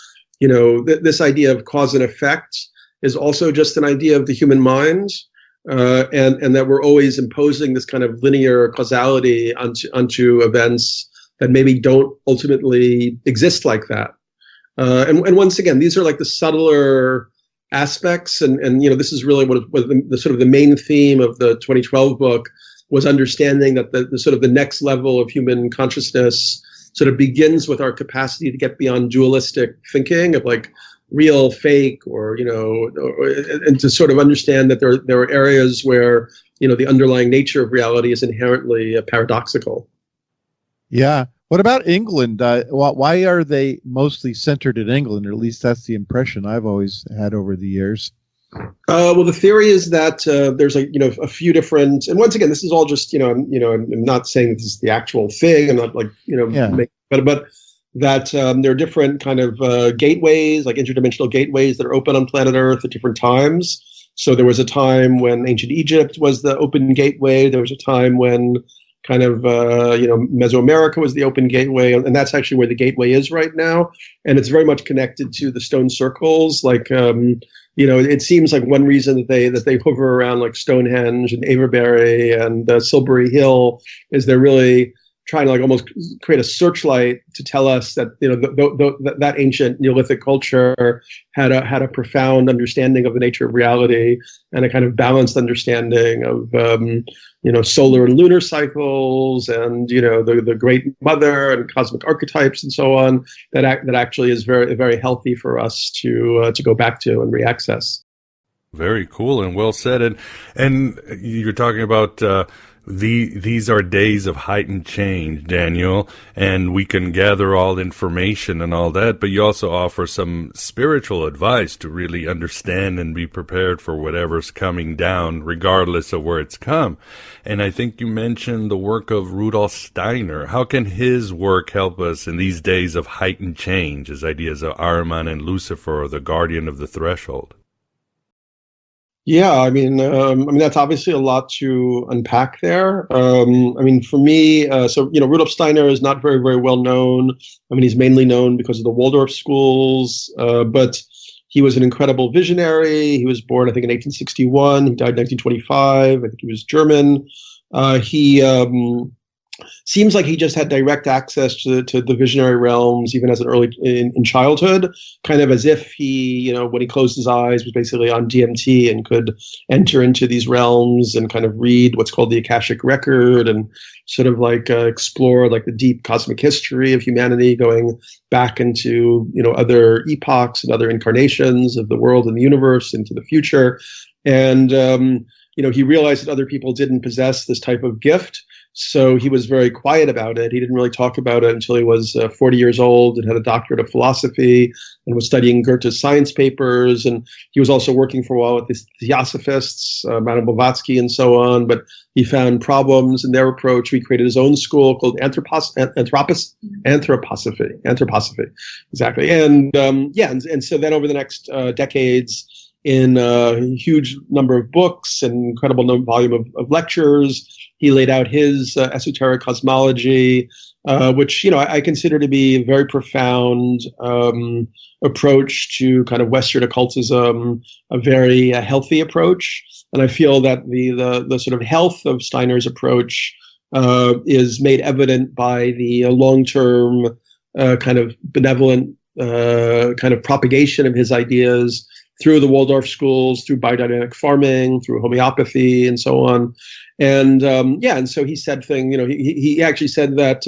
this idea of cause and effect is also just an idea of the human mind, and that we're always imposing this kind of linear causality onto events that maybe don't ultimately exist like that. And once again, these are like the subtler aspects, and this is really what the sort of the main theme of the 2012 book was, understanding that the sort of the next level of human consciousness sort of begins with our capacity to get beyond dualistic thinking of like real, fake, and to sort of understand that there are areas where the underlying nature of reality is inherently paradoxical. Yeah. What about England? Why are they mostly centered in England? Or at least that's the impression I've always had over the years. Well, the theory is that there's a few different, and once again, this is all just I'm not saying this is the actual thing. I'm not like but that there are different kind of gateways, like interdimensional gateways that are open on planet Earth at different times. So there was a time when ancient Egypt was the open gateway. There was a time when kind of Mesoamerica was the open gateway, and that's actually where the gateway is right now. And it's very much connected to the stone circles. Like it seems like one reason that they hover around like Stonehenge and Avebury and Silbury Hill is they're really trying to like almost create a searchlight to tell us that that ancient Neolithic culture had a profound understanding of the nature of reality and a kind of balanced understanding of solar and lunar cycles and the Great Mother and cosmic archetypes and so on, that actually is very, very healthy for us to go back to and reaccess. Very cool and well said. And you're talking about these are days of heightened change, Daniel, and we can gather all information and all that, but you also offer some spiritual advice to really understand and be prepared for whatever's coming down, regardless of where it's come. And I think you mentioned the work of Rudolph Steiner. How can his work help us in these days of heightened change, his ideas of Ahriman and Lucifer, or the guardian of the threshold? Yeah, I mean, that's obviously a lot to unpack there. For me, Rudolph Steiner is not very, very well known. He's mainly known because of the Waldorf schools, but he was an incredible visionary. He was born, I think, in 1861. He died in 1925. I think he was German. He seems like he just had direct access to the visionary realms, even as in childhood, kind of as if he, when he closed his eyes, was basically on DMT and could enter into these realms and kind of read what's called the Akashic Record and sort of like explore like the deep cosmic history of humanity, going back into other epochs and other incarnations of the world and the universe into the future. And he realized that other people didn't possess this type of gift. So he was very quiet about it. He didn't really talk about it until he was 40 years old and had a doctorate of philosophy and was studying Goethe's science papers. And he was also working for a while with the Theosophists, Madame Blavatsky and so on. But he found problems in their approach. He created his own school called anthroposophy. Exactly. And so then over the next decades, in a huge number of books and incredible volume of lectures, he laid out his esoteric cosmology, which I consider to be a very profound approach to kind of Western occultism, a very healthy approach. And I feel that the sort of health of Steiner's approach is made evident by the long-term kind of benevolent kind of propagation of his ideas through the Waldorf schools, through biodynamic farming, through homeopathy, and so on. And and so he said he actually said that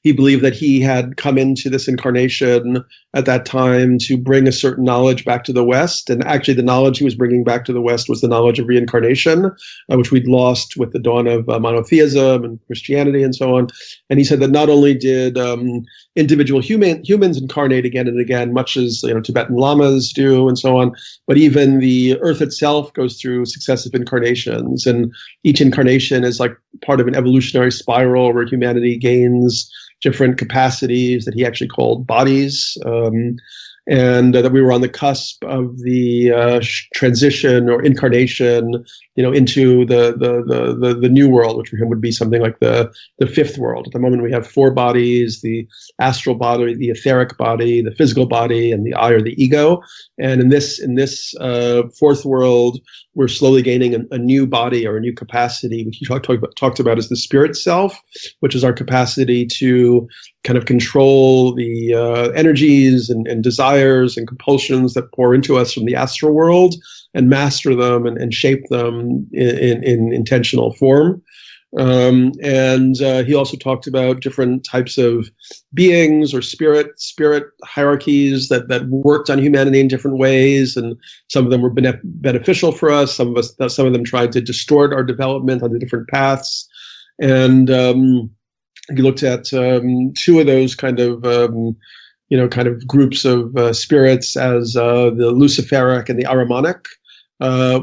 he believed that he had come into this incarnation at that time to bring a certain knowledge back to the West. And actually the knowledge he was bringing back to the West was the knowledge of reincarnation, which we'd lost with the dawn of monotheism and Christianity and so on. And he said that not only did individual humans incarnate again and again, much as Tibetan lamas do and so on, but even the Earth itself goes through successive incarnations. And each incarnation is like part of an evolutionary spiral where humanity gains different capacities that he actually called bodies. and that we were on the cusp of the transition or incarnation, into the new world, which for him would be something like the fifth world. At the moment, we have four bodies: the astral body, the etheric body, the physical body, and the I, or the ego. And in this fourth world, we're slowly gaining a new body, or a new capacity, which he talked about as the spirit self, which is our capacity to kind of control the energies and desires and compulsions that pour into us from the astral world, and master them and shape them in intentional form. And he also talked about different types of beings or spirit hierarchies that worked on humanity in different ways, and some of them were beneficial for us. Some of them tried to distort our development on the different paths. And he looked at two of those kind of groups of spirits as the Luciferic and the Ahrimanic,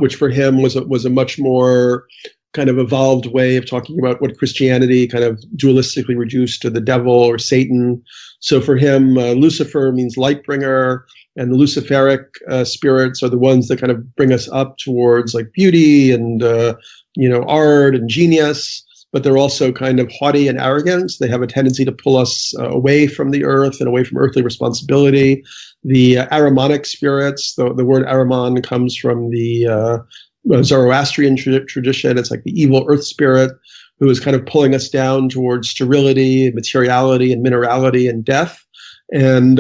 which for him was a much more kind of evolved way of talking about what Christianity kind of dualistically reduced to the devil or Satan. So for him, Lucifer means light bringer, and the Luciferic spirits are the ones that kind of bring us up towards like beauty and art and genius. But they're also kind of haughty and arrogant. They have a tendency to pull us away from the earth and away from earthly responsibility. The Ahrimanic spirits, the word Ahriman comes from the Zoroastrian tradition. It's like the evil earth spirit who is kind of pulling us down towards sterility, materiality, and minerality and death. And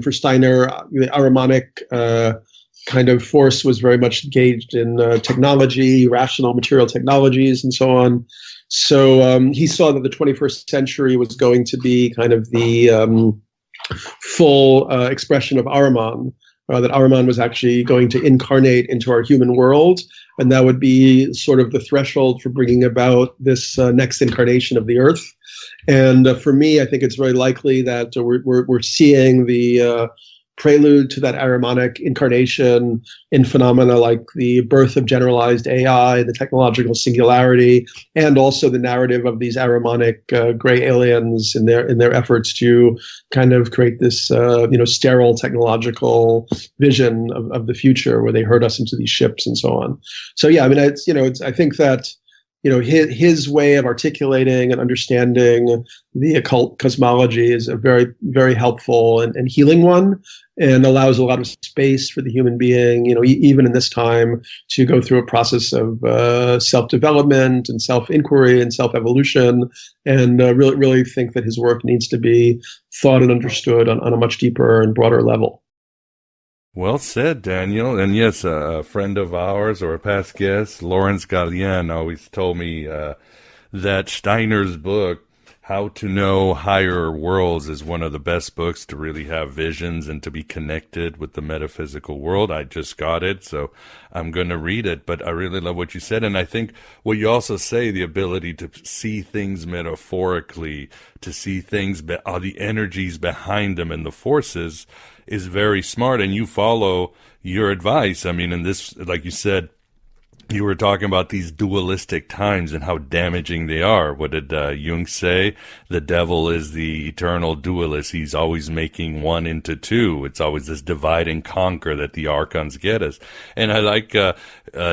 for Steiner, the Ahrimanic kind of force was very much engaged in technology, rational material technologies, and so on. So he saw that the 21st century was going to be kind of the full expression of Ahriman, that Ahriman was actually going to incarnate into our human world, and that would be sort of the threshold for bringing about this next incarnation of the earth. And for me, I think it's very likely that we're seeing the prelude to that Ahrimanic incarnation in phenomena like the birth of generalized AI, the technological singularity, and also the narrative of these Ahrimanic gray aliens in their efforts to kind of create this sterile technological vision of the future where they herd us into these ships and so on. So yeah, I mean, I think that his way of articulating and understanding the occult cosmology is a very, very helpful and healing one, and allows a lot of space for the human being, even in this time, to go through a process of self-development and self-inquiry and self-evolution, and really think that his work needs to be thought and understood on a much deeper and broader level. Well said, Daniel. And yes, a friend of ours, or a past guest, Lawrence Gallienne, always told me that Steiner's book, How to Know Higher Worlds, is one of the best books to really have visions and to be connected with the metaphysical world. I just got it, so I'm going to read it. But I really love what you said. And I think what you also say, the ability to see things metaphorically, to see things, the energies behind them and the forces, is very smart, and you follow your advice. I mean, in this, like you said, you were talking about these dualistic times and how damaging they are. What did Jung say? The devil is the eternal dualist. He's always making one into two. It's always this divide and conquer that the Archons get us. And I like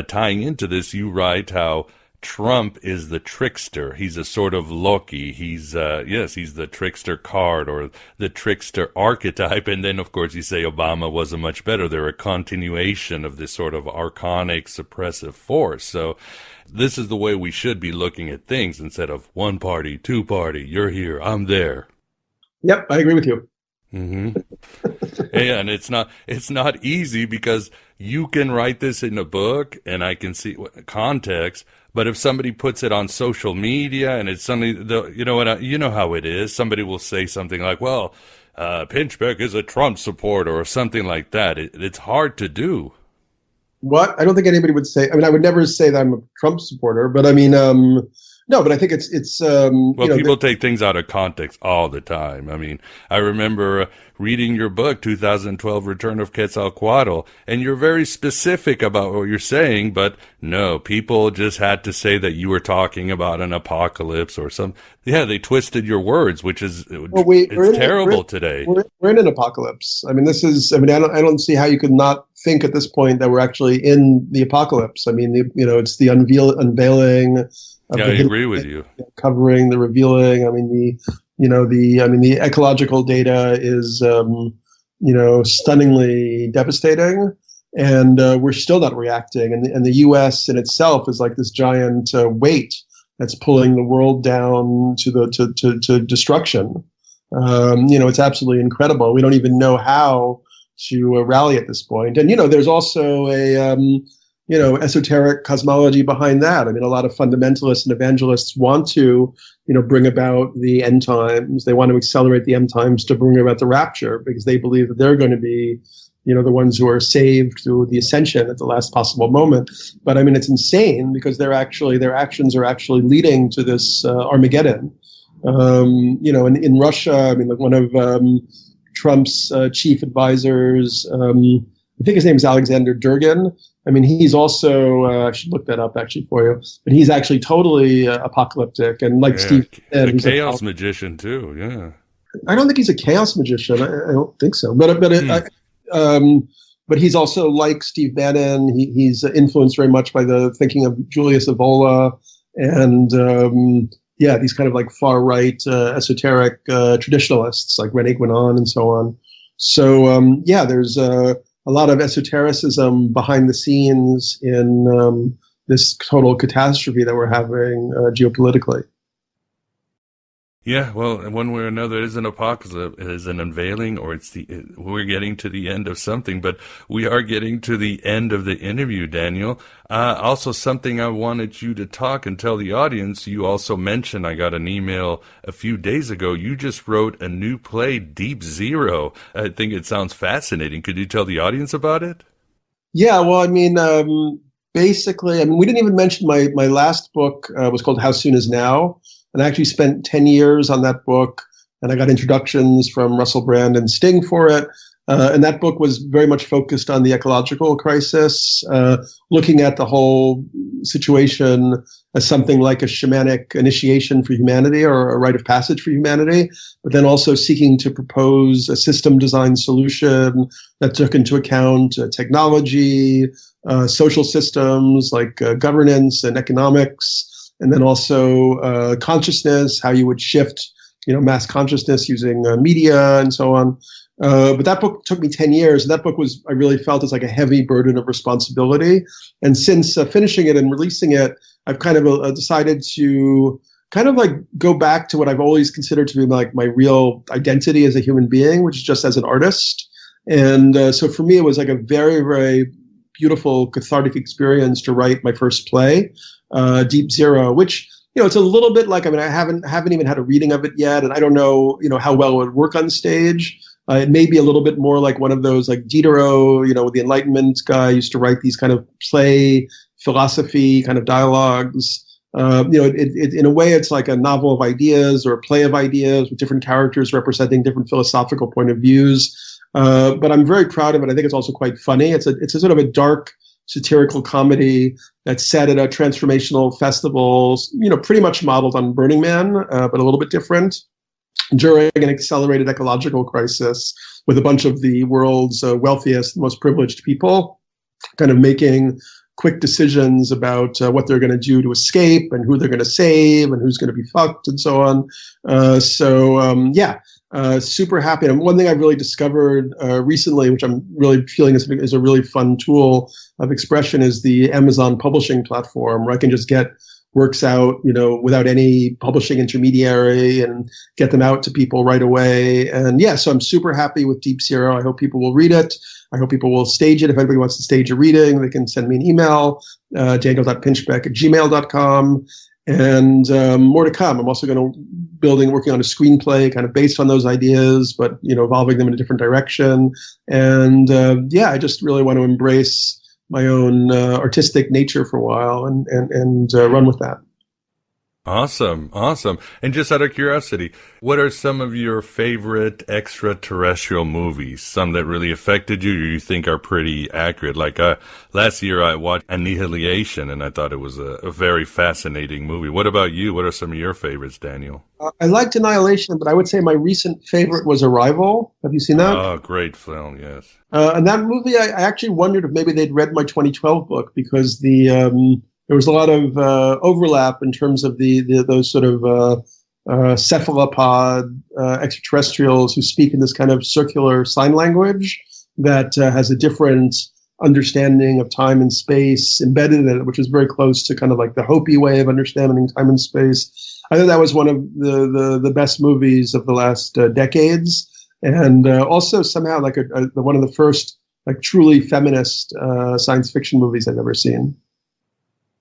tying into this, you write how Trump is the trickster. He's a sort of Loki. He's the trickster card, or the trickster archetype. And then, of course, you say Obama wasn't much better. They're a continuation of this sort of archonic suppressive force. So this is the way we should be looking at things, instead of one party, two party, you're here, I'm there. Yep, I agree with you. Mm-hmm. And it's not easy, because you can write this in a book and I can see context, but if somebody puts it on social media and it's suddenly, you know how it is, somebody will say something like, well, Pinchbeck is a Trump supporter or something like that. It's hard to do. What? I don't think anybody would say, I mean, I would never say that I'm a Trump supporter, but I mean, No, but I think it's well, people take things out of context all the time. I mean, I remember reading your book, 2012 Return of Quetzalcoatl, and you're very specific about what you're saying, but no, people just had to say that you were talking about an apocalypse or some. Yeah, they twisted your words, which is it's terrible today. We're in an apocalypse. I mean, I don't see how you could not think at this point that we're actually in the apocalypse. I mean, it's the unveiling. Yeah, I agree with you. Covering the revealing. I mean, the ecological data is, stunningly devastating, and we're still not reacting. And the U.S. in itself is like this giant weight that's pulling the world down to destruction. It's absolutely incredible. We don't even know how to rally at this point. And there's also a esoteric cosmology behind that. I mean, a lot of fundamentalists and evangelists want to, bring about the end times. They want to accelerate the end times to bring about the rapture because they believe that they're going to be, the ones who are saved through the ascension at the last possible moment. But I mean, it's insane because their actions are actually leading to this Armageddon. In Russia, I mean, like one of Trump's chief advisors, I think his name is Alexander Durgin. I mean, he's also, I should look that up actually for you, but he's actually totally apocalyptic. And like Steve said, he's a chaos magician too, yeah. I don't think he's a chaos magician. I don't think so. But he's also like Steve Bannon. He's influenced very much by the thinking of Julius Evola and, these kind of like far-right esoteric traditionalists like René Guénon and so on. So, there's a lot of esotericism behind the scenes in this total catastrophe that we're having geopolitically. Yeah, well, one way or another, it is an apocalypse, it is an unveiling, or we're getting to the end of something, but we are getting to the end of the interview, Daniel. Also, something I wanted you to talk and tell the audience, you also mentioned, I got an email a few days ago, you just wrote a new play, Deep Zero. I think it sounds fascinating. Could you tell the audience about it? Yeah, well, I mean, basically, we didn't even mention my last book was called How Soon Is Now? And I actually spent 10 years on that book, and I got introductions from Russell Brand and Sting for it. And that book was very much focused on the ecological crisis, looking at the whole situation as something like a shamanic initiation for humanity or a rite of passage for humanity, but then also seeking to propose a system design solution that took into account technology, social systems like governance and economics, and then also consciousness, how you would shift, mass consciousness using media and so on. But that book took me 10 years. And that book I really felt as like a heavy burden of responsibility. And since finishing it and releasing it, I've kind of decided to kind of like go back to what I've always considered to be like my real identity as a human being, which is just as an artist. And so for me, it was like a very, very beautiful cathartic experience to write my first play, Deep Zero, which, it's a little bit like, I haven't even had a reading of it yet. And I don't know, how well it would work on stage. It may be a little bit more like one of those like Diderot, the Enlightenment guy used to write these kind of play philosophy kind of dialogues. In a way, it's like a novel of ideas or a play of ideas with different characters representing different philosophical point of views. But I'm very proud of it. I think it's also quite funny. It's a sort of a dark satirical comedy that's set at a transformational festival, pretty much modeled on Burning Man, but a little bit different, during an accelerated ecological crisis with a bunch of the world's wealthiest, most privileged people kind of making quick decisions about what they're going to do to escape and who they're going to save and who's going to be fucked and so on. Super happy. And one thing I've really discovered recently, which I'm really feeling is a really fun tool of expression, is the Amazon publishing platform, where I can just get works out, without any publishing intermediary and get them out to people right away. And so I'm super happy with Deep Zero. I hope people will read it. I hope people will stage it. If anybody wants to stage a reading, they can send me an email, daniel.pinchbeck@gmail.com. And more to come. I'm also working on a screenplay kind of based on those ideas, but, evolving them in a different direction. And I just really want to embrace my own artistic nature for a while and run with that. Awesome, awesome. And just out of curiosity, what are some of your favorite extraterrestrial movies? Some that really affected you or you think are pretty accurate? Like last year I watched Annihilation, and I thought it was a very fascinating movie. What about you? What are some of your favorites, Daniel? I liked Annihilation, but I would say my recent favorite was Arrival. Have you seen that? Oh, great film, yes. And that movie, I actually wondered if maybe they'd read my 2012 book, because there was a lot of overlap in terms of those sort of cephalopod extraterrestrials who speak in this kind of circular sign language that has a different understanding of time and space embedded in it, which is very close to kind of like the Hopi way of understanding time and space. I think that was one of the best movies of the last decades, and also somehow like one of the first like truly feminist science fiction movies I've ever seen.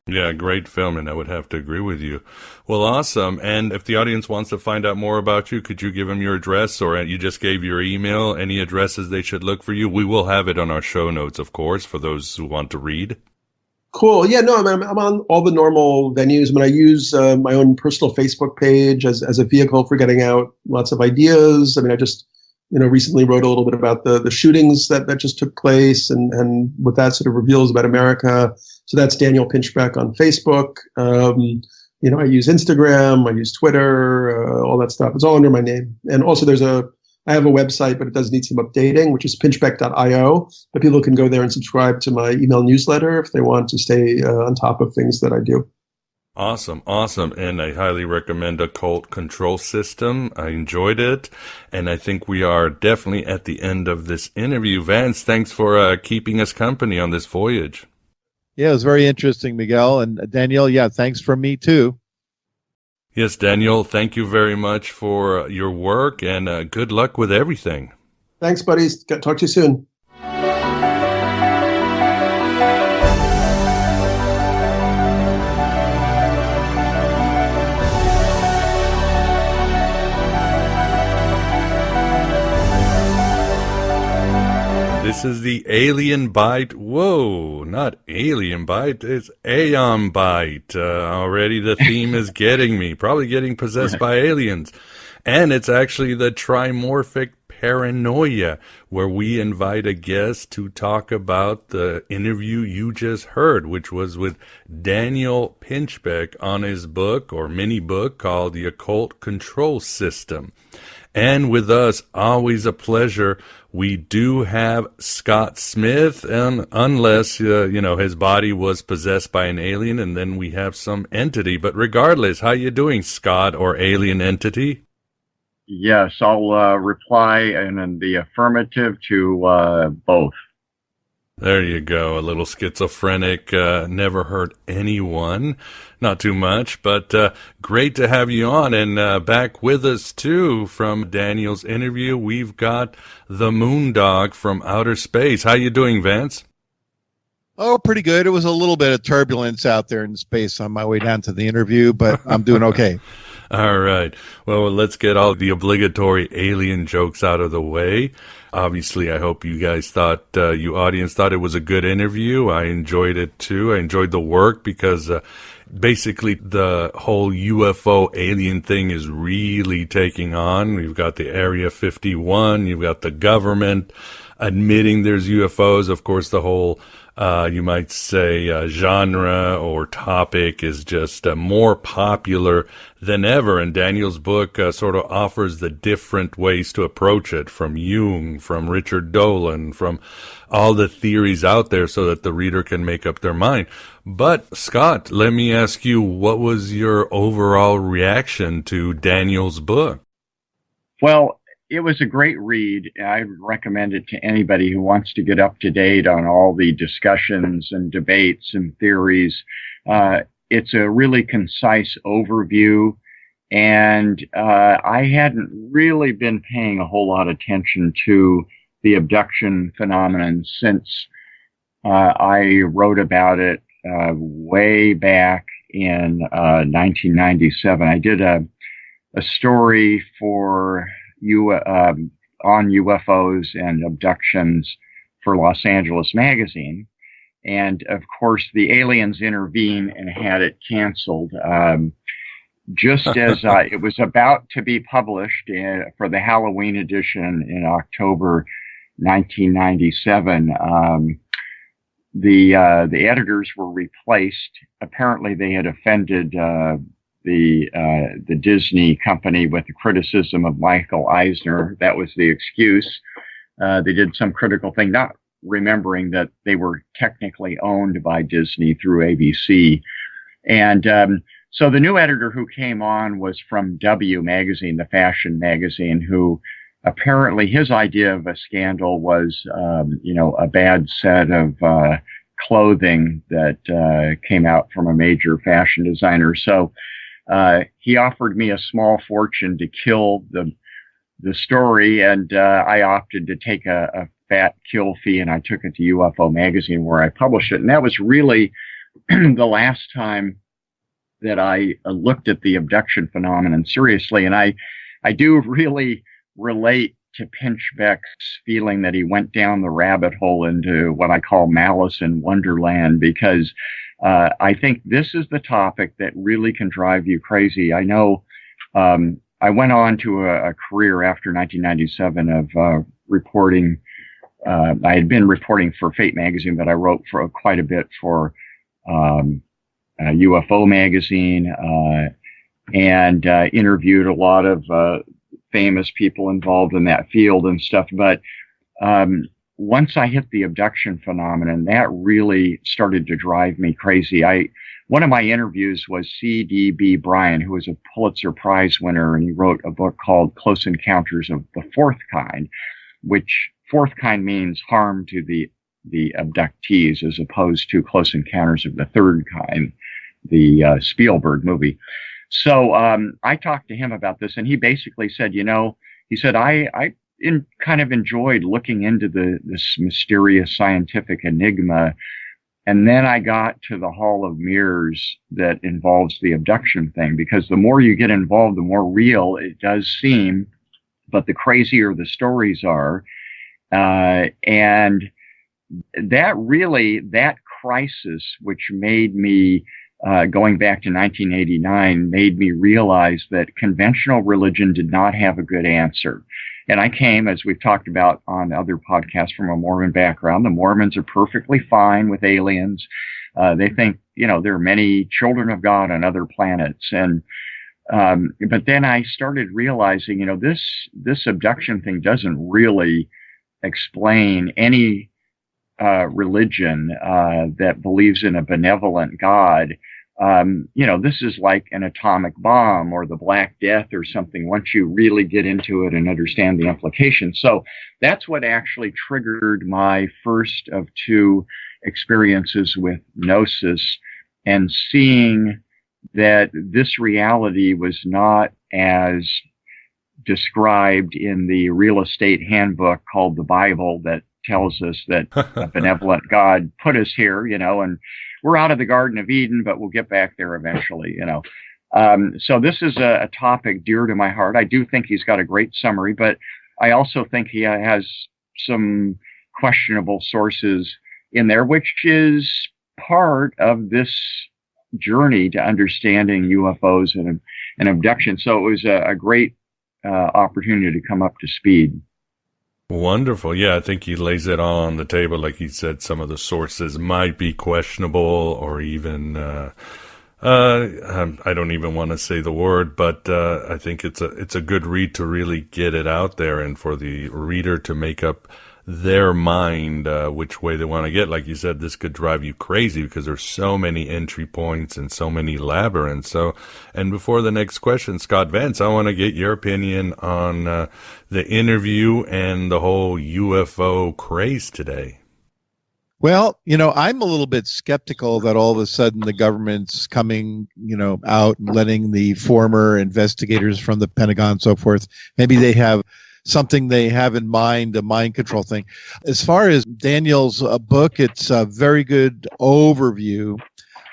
Yeah, great film, and I would have to agree with you. Well, awesome. And if the audience wants to find out more about you, could you give them your address, or you just gave your email, any addresses they should look for you? We will have it on our show notes, of course, for those who want to read. Cool. Yeah, no, I'm on all the normal venues. I mean, I use my own personal Facebook page as a vehicle for getting out lots of ideas. I mean, I just recently wrote a little bit about the shootings that just took place and what that sort of reveals about America. So that's Daniel Pinchbeck on Facebook. I use Instagram, I use Twitter, all that stuff. It's all under my name. And also I have a website, but it does need some updating, which is pinchbeck.io. But people can go there and subscribe to my email newsletter if they want to stay on top of things that I do. Awesome, awesome. And I highly recommend Occult Control System. I enjoyed it. And I think we are definitely at the end of this interview. Vance, thanks for keeping us company on this voyage. Yeah, it was very interesting, Miguel. And Daniel, yeah, thanks from me too. Yes, Daniel, thank you very much for your work, and good luck with everything. Thanks, buddies. Talk to you soon. This is the Alien Bite. Whoa, not Alien Bite, it's Aeon Bite. Already the theme is getting me, probably getting possessed by aliens. And it's actually the Trimorphic Paranoia, where we invite a guest to talk about the interview you just heard, which was with Daniel Pinchbeck on his book or mini book called The Occult Control System. And with us, always a pleasure, we do have Scott Smith, and unless, his body was possessed by an alien, and then we have some entity. But regardless, how you doing, Scott, or alien entity? Yes, I'll reply in the affirmative to both. There you go. A little schizophrenic, never hurt anyone. Not too much, but great to have you on. And back with us, too, from Daniel's interview, we've got the Moondog from outer space. How you doing, Vance? Oh, pretty good. It was a little bit of turbulence out there in space on my way down to the interview, but I'm doing okay. All right. Well, let's get all the obligatory alien jokes out of the way. Obviously, I hope you guys thought, you audience thought it was a good interview. I enjoyed it too. I enjoyed the work because basically the whole UFO alien thing is really taking on. We've got the Area 51. You've got the government admitting there's UFOs. Of course, the whole you might say genre or topic is just more popular than ever. And Daniel's book sort of offers the different ways to approach it, from Jung, from Richard Dolan, from all the theories out there, so that the reader can make up their mind. But Scott, let me ask you, what was your overall reaction to Daniel's book? Well, it was a great read. I recommend it to anybody who wants to get up to date on all the discussions and debates and theories. It's a really concise overview, and I hadn't really been paying a whole lot of attention to the abduction phenomenon since I wrote about it way back in 1997. I did a story for on UFOs and abductions for Los Angeles Magazine. And of course, the aliens intervened and had it canceled. just as it was about to be published for the Halloween edition in October 1997, the editors were replaced. Apparently, they had offended the Disney company with the criticism of Michael Eisner. That was the excuse. They did some critical thing, not remembering that they were technically owned by Disney through ABC. And so the new editor who came on was from W Magazine, the fashion magazine, who apparently his idea of a scandal was, a bad set of clothing that came out from a major fashion designer. So he offered me a small fortune to kill the story, and I opted to take a fat kill fee, and I took it to UFO Magazine where I published it. And that was really the last time that I looked at the abduction phenomenon seriously. And I do really relate to Pinchbeck's feeling that he went down the rabbit hole into what I call malice in Wonderland, because I think this is the topic that really can drive you crazy. I know I went on to a career after 1997 of reporting. I had been reporting for Fate magazine, but I wrote for quite a bit for UFO magazine and interviewed a lot of famous people involved in that field and stuff. But once I hit the abduction phenomenon, that really started to drive me crazy. One of my interviews was C.D.B. Bryan, who was a Pulitzer Prize winner, and he wrote a book called Close Encounters of the Fourth Kind, which fourth kind means harm to the abductees, as opposed to Close Encounters of the Third Kind, the Spielberg movie. So I talked to him about this, and he basically said, I kind of enjoyed looking into this mysterious scientific enigma. And then I got to the Hall of Mirrors that involves the abduction thing, because the more you get involved, the more real it does seem, but the crazier the stories are. And that crisis, which made me, going back to 1989, made me realize that conventional religion did not have a good answer. And I came, as we've talked about on other podcasts, from a Mormon background. The Mormons are perfectly fine with aliens. They think, there are many children of God on other planets. And but then I started realizing, this abduction thing doesn't really explain any religion that believes in a benevolent God. This is like an atomic bomb or the Black Death or something, once you really get into it and understand the implications. So that's what actually triggered my first of two experiences with Gnosis, and seeing that this reality was not as described in the real estate handbook called the Bible, that tells us that a benevolent God put us here, and we're out of the Garden of Eden, but we'll get back there eventually, So this is a topic dear to my heart. I do think he's got a great summary, but I also think he has some questionable sources in there, which is part of this journey to understanding UFOs and abduction. So it was a great opportunity to come up to speed. Wonderful. Yeah, I think he lays it all on the table. Like he said, some of the sources might be questionable, or even, I don't even want to say the word, but I think it's a good read to really get it out there, and for the reader to make up their mind which way they want to get. Like you said, this could drive you crazy because there's so many entry points and so many labyrinths. So, and before the next question, Scott Vance, I want to get your opinion on the interview and the whole UFO craze today. Well, I'm a little bit skeptical that all of a sudden the government's coming, out and letting the former investigators from the Pentagon and so forth, maybe they have something they have in mind, a mind control thing. As far as Daniel's book, it's a very good overview,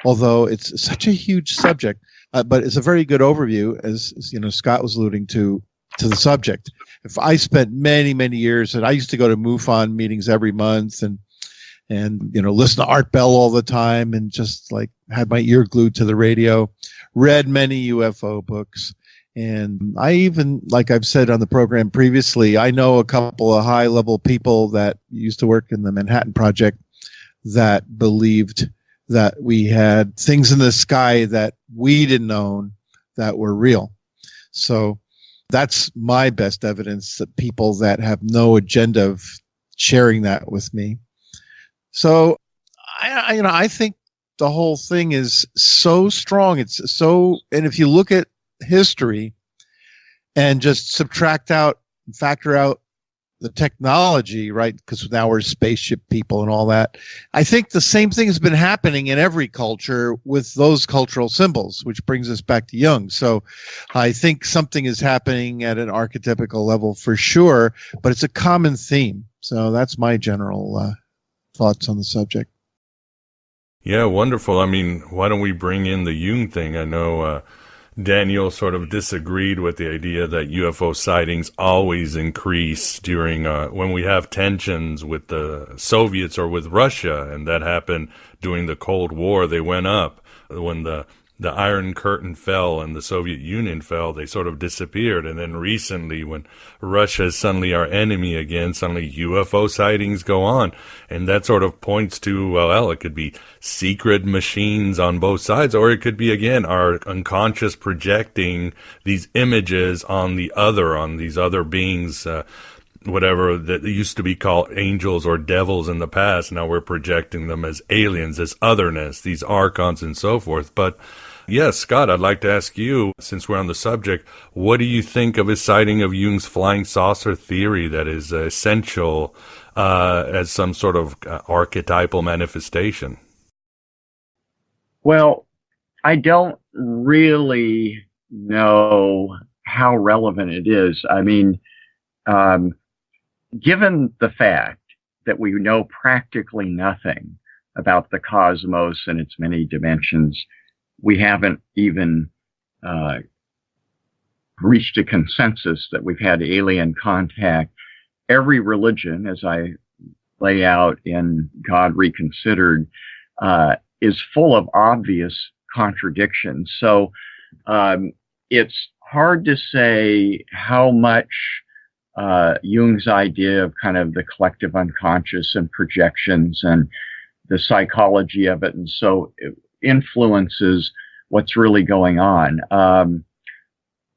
although it's such a huge subject, but it's a very good overview, as Scott was alluding to the subject. If I spent many, many years, and I used to go to MUFON meetings every month and listen to Art Bell all the time, and just like had my ear glued to the radio. read many UFO books. And I even, like I've said on the program previously, I know a couple of high-level people that used to work in the Manhattan Project that believed that we had things in the sky that we didn't own that were real. So that's my best evidence that people that have no agenda of sharing that with me. So I think the whole thing is so strong. It's so, and if you look at history and just subtract out, factor out the technology, right? Because now we're spaceship people and all that. I think the same thing has been happening in every culture with those cultural symbols, which brings us back to Jung. So I think something is happening at an archetypical level for sure, but it's a common theme. So that's my general thoughts on the subject. Yeah, wonderful. I mean, why don't we bring in the Jung thing? I know Daniel sort of disagreed with the idea that UFO sightings always increase during when we have tensions with the Soviets or with Russia, and that happened during the Cold War. They went up. When the Iron Curtain fell and the Soviet Union fell, they sort of disappeared. And then recently, when Russia is suddenly our enemy again, suddenly UFO sightings go on. And that sort of points to, well, it could be secret machines on both sides, or it could be, again, our unconscious projecting these images on these other beings, whatever that used to be called angels or devils in the past. Now we're projecting them as aliens, as otherness, these archons and so forth. But yes, Scott, I'd like to ask you, since we're on the subject, what do you think of his citing of Jung's flying saucer theory that is essential as some sort of archetypal manifestation? Well, I don't really know how relevant it is. I mean, given the fact that we know practically nothing about the cosmos and its many dimensions, we haven't even reached a consensus that we've had alien contact. Every religion, as I lay out in God Reconsidered, is full of obvious contradictions. So it's hard to say how much Jung's idea of kind of the collective unconscious and projections and the psychology of it, and so it influences what's really going on.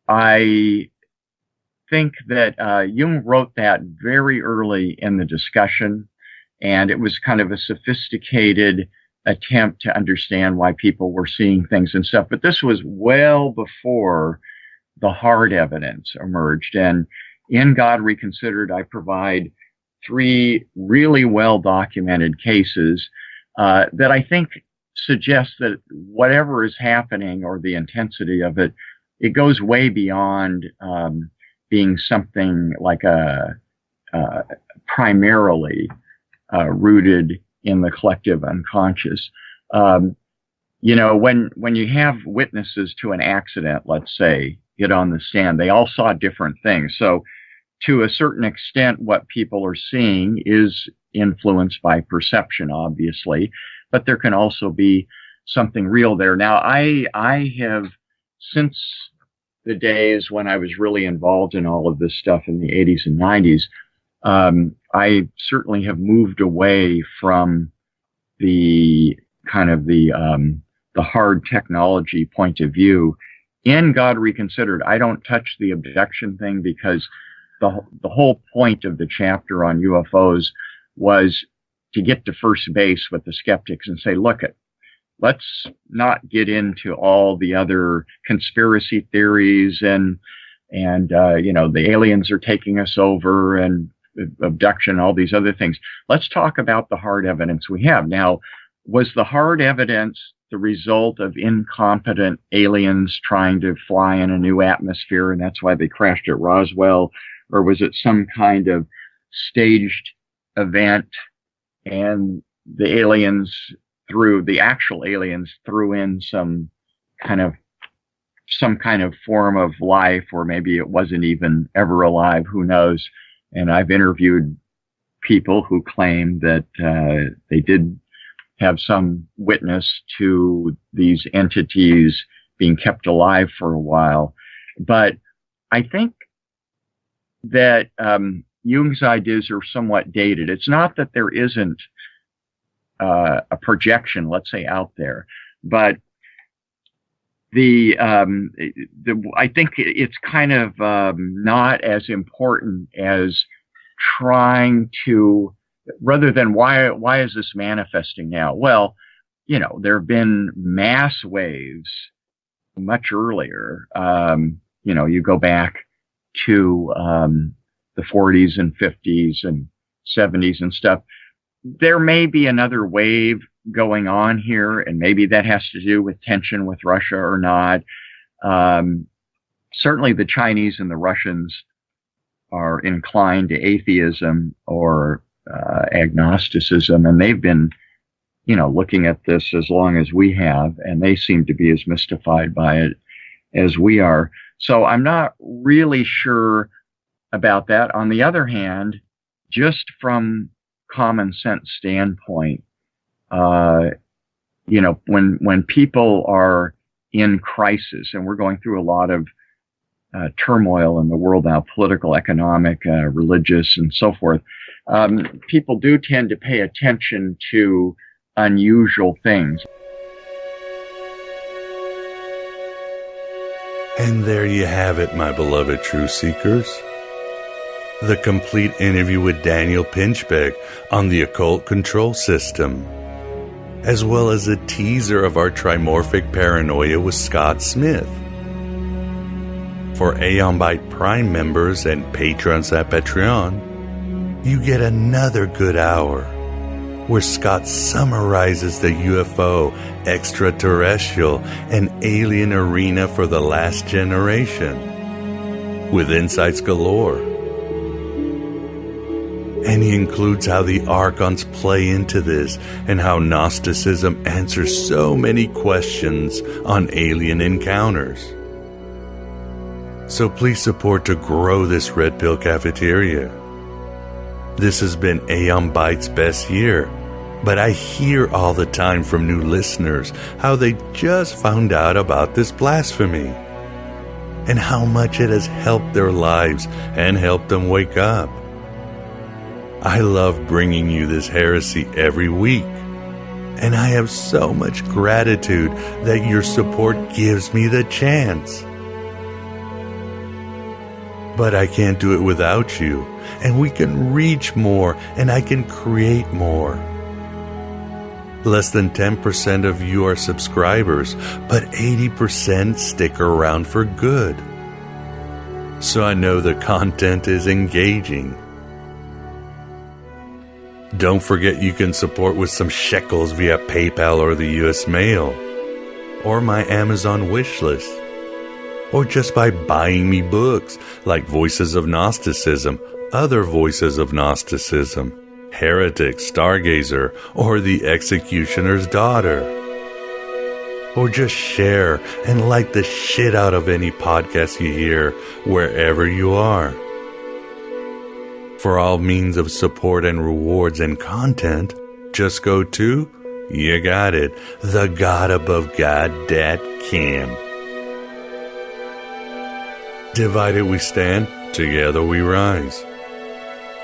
I think that Jung wrote that very early in the discussion, and it was kind of a sophisticated attempt to understand why people were seeing things and stuff. But this was well before the hard evidence emerged. And in God Reconsidered, I provide 3 really well-documented cases that I think suggest that whatever is happening, or the intensity of it, it goes way beyond being something like a primarily rooted in the collective unconscious. When you have witnesses to an accident, let's say, get on the stand, they all saw different things. So to a certain extent, what people are seeing is influenced by perception, obviously, but there can also be something real there. Now, I have, since the days when I was really involved in all of this stuff in the 80s and 90s, I certainly have moved away from the kind of the hard technology point of view. In God Reconsidered, I don't touch the abduction thing, because the whole point of the chapter on UFOs was to get to first base with the skeptics and say, look, let's not get into all the other conspiracy theories and the aliens are taking us over and abduction, all these other things. Let's talk about the hard evidence we have. Now, was the hard evidence the result of incompetent aliens trying to fly in a new atmosphere, and that's why they crashed at Roswell? Or was it some kind of staged event, and the actual aliens threw in some kind of form of life, or maybe it wasn't even ever alive, who knows? And I've interviewed people who claim that they did have some witness to these entities being kept alive for a while. But I think that Jung's ideas are somewhat dated. It's not that there isn't a projection, let's say, out there, but I think it's kind of not as important as trying to, rather than why is this manifesting now? Well, there have been mass waves much earlier. You go back to the 40s and 50s and 70s and stuff. There may be another wave going on here, and maybe that has to do with tension with Russia or not. Certainly the Chinese and the Russians are inclined to atheism or agnosticism, and they've been, looking at this as long as we have, and they seem to be as mystified by it as we are. So I'm not really sure about that. On the other hand, just from common sense standpoint, when people are in crisis, and we're going through a lot of turmoil in the world now, political, economic, religious, and so forth, people do tend to pay attention to unusual things. And there you have it, my beloved truth seekers. The complete interview with Daniel Pinchbeck on the Occult Control System, as well as a teaser of our Trimorphic Paranoia with Scott Smith. For Aeon Byte Prime members and patrons at Patreon, you get another good hour where Scott summarizes the UFO, extraterrestrial, and alien arena for the last generation, with insights galore. And he includes how the Archons play into this and how Gnosticism answers so many questions on alien encounters. So please support to grow this Red Pill Cafeteria. This has been Aeon Byte's best year, but I hear all the time from new listeners how they just found out about this blasphemy and how much it has helped their lives and helped them wake up. I love bringing you this heresy every week, and I have so much gratitude that your support gives me the chance. But I can't do it without you, and we can reach more, and I can create more. Less than 10% of you are subscribers, but 80% stick around for good. So I know the content is engaging. Don't forget you can support with some shekels via PayPal or the US mail, or my Amazon wishlist, or just by buying me books like Voices of Gnosticism, Other Voices of Gnosticism, Heretic, Stargazer, or The Executioner's Daughter. Or just share and like the shit out of any podcast you hear wherever you are. For all means of support and rewards and content, just go to, you got it, thegodabovegod.com. Divided we stand, together we rise.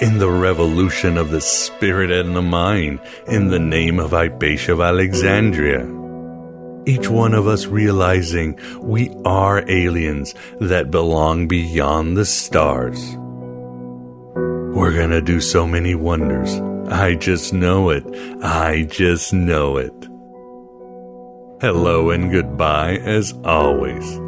In the revolution of the spirit and the mind, in the name of Hypatia of Alexandria. Each one of us realizing we are aliens that belong beyond the stars. We're gonna do so many wonders. I just know it. I just know it. Hello and goodbye as always.